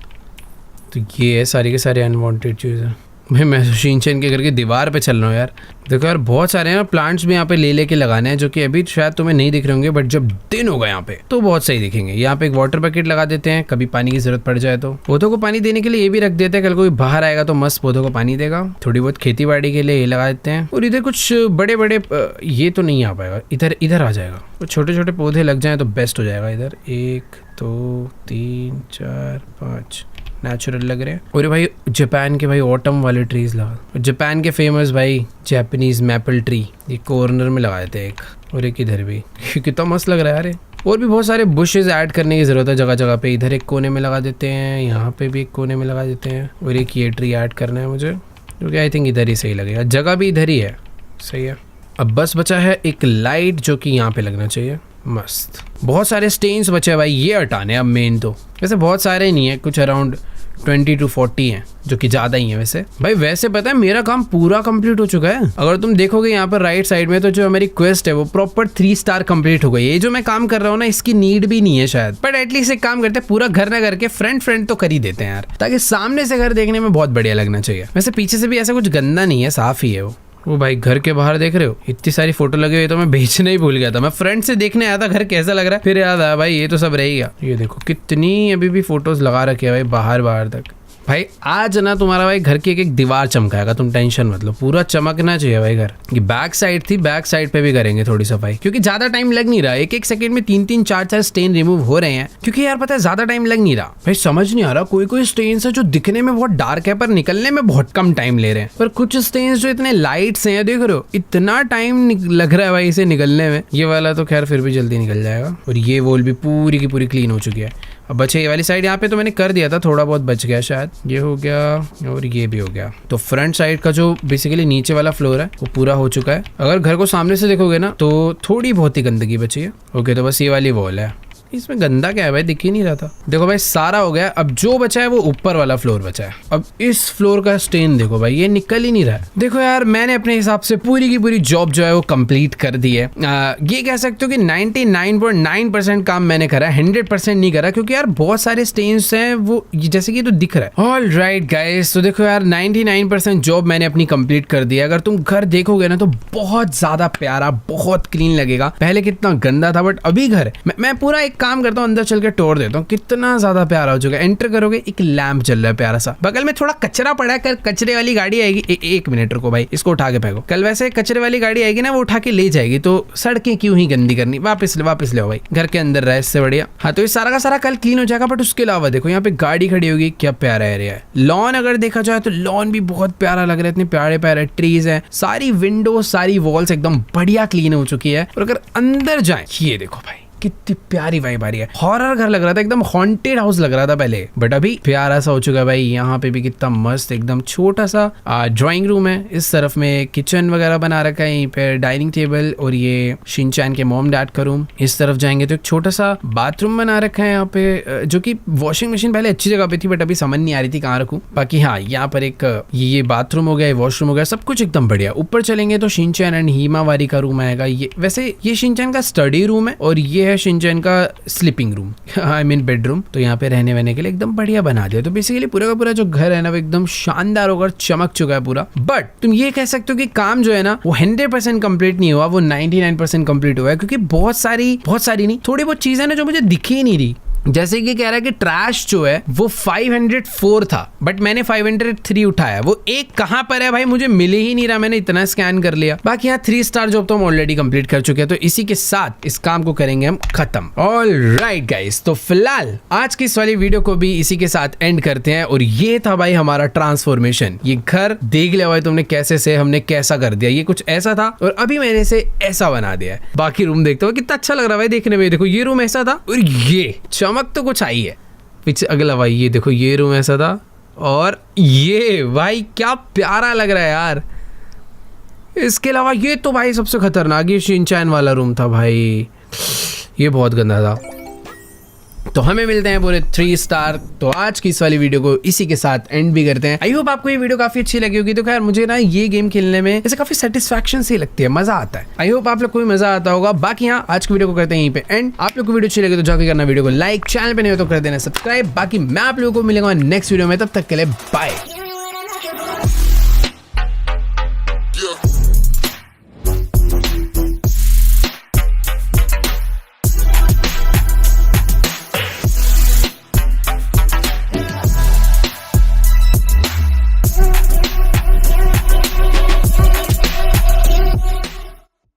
तो ये है सारी के सारे अनवांटेड चीज़ें। मैं शिनचैन के घर की दीवार पे चल रहा हूँ यार। देखो यार बहुत सारे हैं ना प्लांट्स भी यहाँ पे ले के लगाने हैं, जो कि अभी शायद तुम्हें नहीं दिख रहे होंगे, बट जब दिन होगा यहाँ पे तो बहुत सही दिखेंगे। यहाँ पे एक वाटर बकेट लगा देते हैं, कभी पानी की जरूरत पड़ जाए तो। पौधों को पानी देने के लिए ये भी रख देते हैं, कल कोई बाहर आएगा तो मस्त पौधों को पानी देगा। थोड़ी बहुत खेती बाड़ी के लिए ये लगा देते हैं। और इधर कुछ बड़े बड़े ये तो नहीं आ पाएगा, इधर आ जाएगा। तो छोटे छोटे पौधे लग जाए तो बेस्ट हो जाएगा। इधर 1 2 3 4 5 नेचुरल लग रहे हैं। और भाई जापान के भाई ऑटम वाले ट्रीज लगा, जापान के फेमस भाई जापानीज मैपल ट्री, ये कॉर्नर में लगाए थे एक, और एक इधर भी। कितना मस्त लग रहा है यार। और भी बहुत सारे बुशेज ऐड करने की जरूरत है जगह जगह पे। इधर एक कोने में लगा देते हैं, यहाँ पे भी एक कोने में लगा देते हैं, और एक ये ट्री ऐड करना है मुझे, क्योंकि आई थिंक इधर ही सही लगेगा। जगह भी इधर ही है, सही है। अब बस बचा है एक लाइट जो कि यहाँ पे लगना चाहिए, मस्त। बहुत सारे स्टेन्स बचे हैं भाई, ये हटाने अब मेन तो। वैसे बहुत सारे नहीं है, कुछ अराउंड 20 to 40 हैं, जो कि ज़्यादा ही है वैसे भाई। वैसे पता है मेरा काम पूरा कंप्लीट हो चुका है। अगर तुम देखोगे यहाँ पर राइट साइड में, तो जो हमारी क्वेस्ट है वो प्रॉपर 3 स्टार कंप्लीट हो गई। ये जो मैं काम कर रहा हूँ ना, इसकी नीड भी नहीं है शायद, बट एटलीस्ट एक काम करते हैं, पूरा घर ना करके फ्रंट तो कर ही देते हैं यार, ताकि सामने से घर देखने में बहुत बढ़िया लगना चाहिए। वैसे पीछे से भी ऐसा कुछ गंदा नहीं है, साफ ही है वो भाई। घर के बाहर देख रहे हो इतनी सारी फोटो लगी हुई, तो मैं बेचना ही भूल गया था। मैं फ्रंट से देखने आया था घर कैसा लग रहा है, फिर याद आया भाई ये तो सब रहेगा। ये देखो कितनी अभी भी फोटोज लगा रखे है भाई, बाहर तक। भाई आज ना तुम्हारा भाई घर की एक दीवार चमकाएगा, तुम टेंशन मत लो, पूरा चमकना चाहिए भाई घर। ये बैक साइड थी, बैक साइड पे भी करेंगे थोड़ी सफाई, क्योंकि ज्यादा टाइम लग नहीं रहा। एक सेकंड में 3 4 स्टेन रिमूव हो रहे हैं, क्योंकि यार पता है ज्यादा टाइम लग नहीं रहा भाई। समझ नहीं आ रहा, कोई स्टेन्स है जो दिखने में बहुत डार्क है पर निकलने में बहुत कम टाइम ले रहे हैं, पर कुछ स्टेन्स जो इतने लाइट्स हैं, देख रहे हो इतना टाइम लग रहा है भाई इसे निकलने में। ये वाला तो खैर फिर भी जल्दी निकल जाएगा। और ये वॉल भी पूरी की पूरी क्लीन हो चुकी है। अब बचे ये वाली साइड, यहाँ पे तो मैंने कर दिया था, थोड़ा बहुत बच गया शायद। ये हो गया और ये भी हो गया। तो फ्रंट साइड का जो बेसिकली नीचे वाला फ्लोर है वो पूरा हो चुका है। अगर घर को सामने से देखोगे ना तो थोड़ी बहुत ही गंदगी बची है। ओके, तो बस ये वाली वॉल है, इसमें गंदा क्या है भाई, दिख ही नहीं रहा था। देखो भाई सारा हो गया। अब जो बचा है वो ऊपर वाला फ्लोर बचा है। अब इस फ्लोर का स्टेन देखो भाई, ये निकल ही नहीं रहा है। देखो यार मैंने अपने हिसाब से पूरी की पूरी जॉब जो है वो कंप्लीट कर दी है। ये कह सकते हो कि 99.9% काम मैंने करा, 100% नहीं करा, क्योंकि यार बहुत सारे स्टेन्स हैं वो जैसे कि तो दिख रहा है। ऑल राइट गाइस, तो देखो यार 99% जॉब मैंने अपनी कंप्लीट कर दी है। अगर तुम घर देखोगे ना तो बहुत ज्यादा प्यारा, बहुत क्लीन लगेगा। पहले कितना गंदा था, बट अभी घर मैं पूरा एक काम करता हूँ, अंदर चल के टोर देता हूँ, कितना ज्यादा प्यारा हो चुका है। एंटर करोगे, एक लैंप जल रहा है प्यारा सा। बगल में थोड़ा कचरा पड़ा है, कल कचरे वाली गाड़ी आएगी। एक मिनट रुको भाई, इसको उठा के फेंको। कल वैसे कचरे वाली गाड़ी आएगी ना, वो उठा के ले जाएगी, तो सड़कें क्यों ही गंदी करनी, वापस ले भाई, घर के अंदर रहे, इससे बढ़िया। हाँ, तो ये सारा का सारा कल क्लीन हो जाएगा। बट उसके अलावा देखो यहाँ पे गाड़ी खड़ी होगी, क्या प्यारा एरिया है। लॉन अगर देखा जाए तो लॉन भी बहुत प्यारा लग रहा है, इतने प्यारे प्यारे ट्रीज हैं, सारी विंडो सारी वॉल्स एकदम बढ़िया क्लीन हो चुकी है। और अगर अंदर जाए, ये देखो भाई कितनी प्यारी वाइब आ रही है। हॉरर घर लग रहा था, एकदम हॉन्टेड हाउस लग रहा था पहले, बट अभी प्यारा सा हो चुका है भाई। यहाँ पे भी कितना मस्त एकदम छोटा सा ड्राइंग रूम है। इस तरफ में किचन वगैरह बना रखा है, यहीं पे डाइनिंग टेबल, और ये शिनचैन के मॉम डैड का रूम। इस तरफ जाएंगे तो एक छोटा सा बाथरूम बना रखा है यहाँ पे, जो कि वॉशिंग मशीन पहले अच्छी जगह पे थी, बट अभी समझ नहीं आ रही थी कहाँ रखूँ। बाकी हाँ, यहाँ पर एक ये बाथरूम हो गया, वॉशरूम हो गया, सब कुछ एकदम बढ़िया। ऊपर चलेंगे तो शिनचैन एंड हिमावारी का रूम आएगा। ये वैसे ये शिनचैन का स्टडी रूम है, और ये है शिनचैन का sleeping room, I mean bedroom. तो यहाँ पे रहने वहने के लिए एकदम बढ़िया बना दिया। तो बेसिकली पूरा का पूरा जो घर है ना वो एकदम शानदार होकर चमक चुका है पूरा। बट तुम ये कह सकते हो कि काम जो है ना वो 100% कंप्लीट नहीं हुआ, वो 99% कंप्लीट हुआ है, क्योंकि बहुत सारी नहीं, थोड़ी बहुत चीजें ना जो मुझे दिखी ही नहीं रही। जैसे कि कह रहा है कि ट्रैश जो है वो 504 था, बट मैंने 503 उठाया। वो एक कहां पर है भाई मुझे मिल ही नहीं रहा, मैंने इतना स्कैन कर लिया। बाकी यहाँ 3 स्टार जॉब तो हम ऑलरेडी कंप्लीट कर चुके हैं। तो इसी के साथ इस काम को करेंगे हम खत्म। ऑलराइट गाइस, तो फिलहाल आज की इस वाली वीडियो को भी इसी के साथ एंड करते हैं। और ये था भाई हमारा ट्रांसफॉर्मेशन। ये घर देख लिया भाई तुमने कैसे से हमने कैसा कर दिया। ये कुछ ऐसा था और अभी मैंने इसे ऐसा बना दिया है। बाकी रूम देखते हो कितना अच्छा लग रहा है भाई देखने में। देखो ये रूम ऐसा था और ये चमक तो कुछ आई है। पीछे अगला भाई ये देखो ये रूम ऐसा था और ये भाई क्या प्यारा लग रहा है यार। इसके अलावा ये तो भाई सबसे खतरनाक ये शिनचैन वाला रूम था भाई, ये बहुत गंदा था। तो हमें मिलते हैं पूरे 3 स्टार। तो आज की इस वाली वीडियो को इसी के साथ एंड भी करते हैं। आई होप आपको ये वीडियो काफी अच्छी लगी होगी। तो खैर मुझे ना ये गेम खेलने में ऐसे काफी सेटिस्फैक्शन सी लगती है, मजा आता है। आई होप आप लोग को भी मजा आता होगा। बाकी यहाँ आज की वीडियो को करते हैं यहीं पे एंड। आप लोग को वीडियो अच्छी लगी तो जाके करना वीडियो को लाइक, चैनल पे नहीं हो तो कर देना सब्सक्राइब। बाकी मैं आप लोगों को मिलूंगा नेक्स्ट वीडियो में, तब तक के लिए बाय।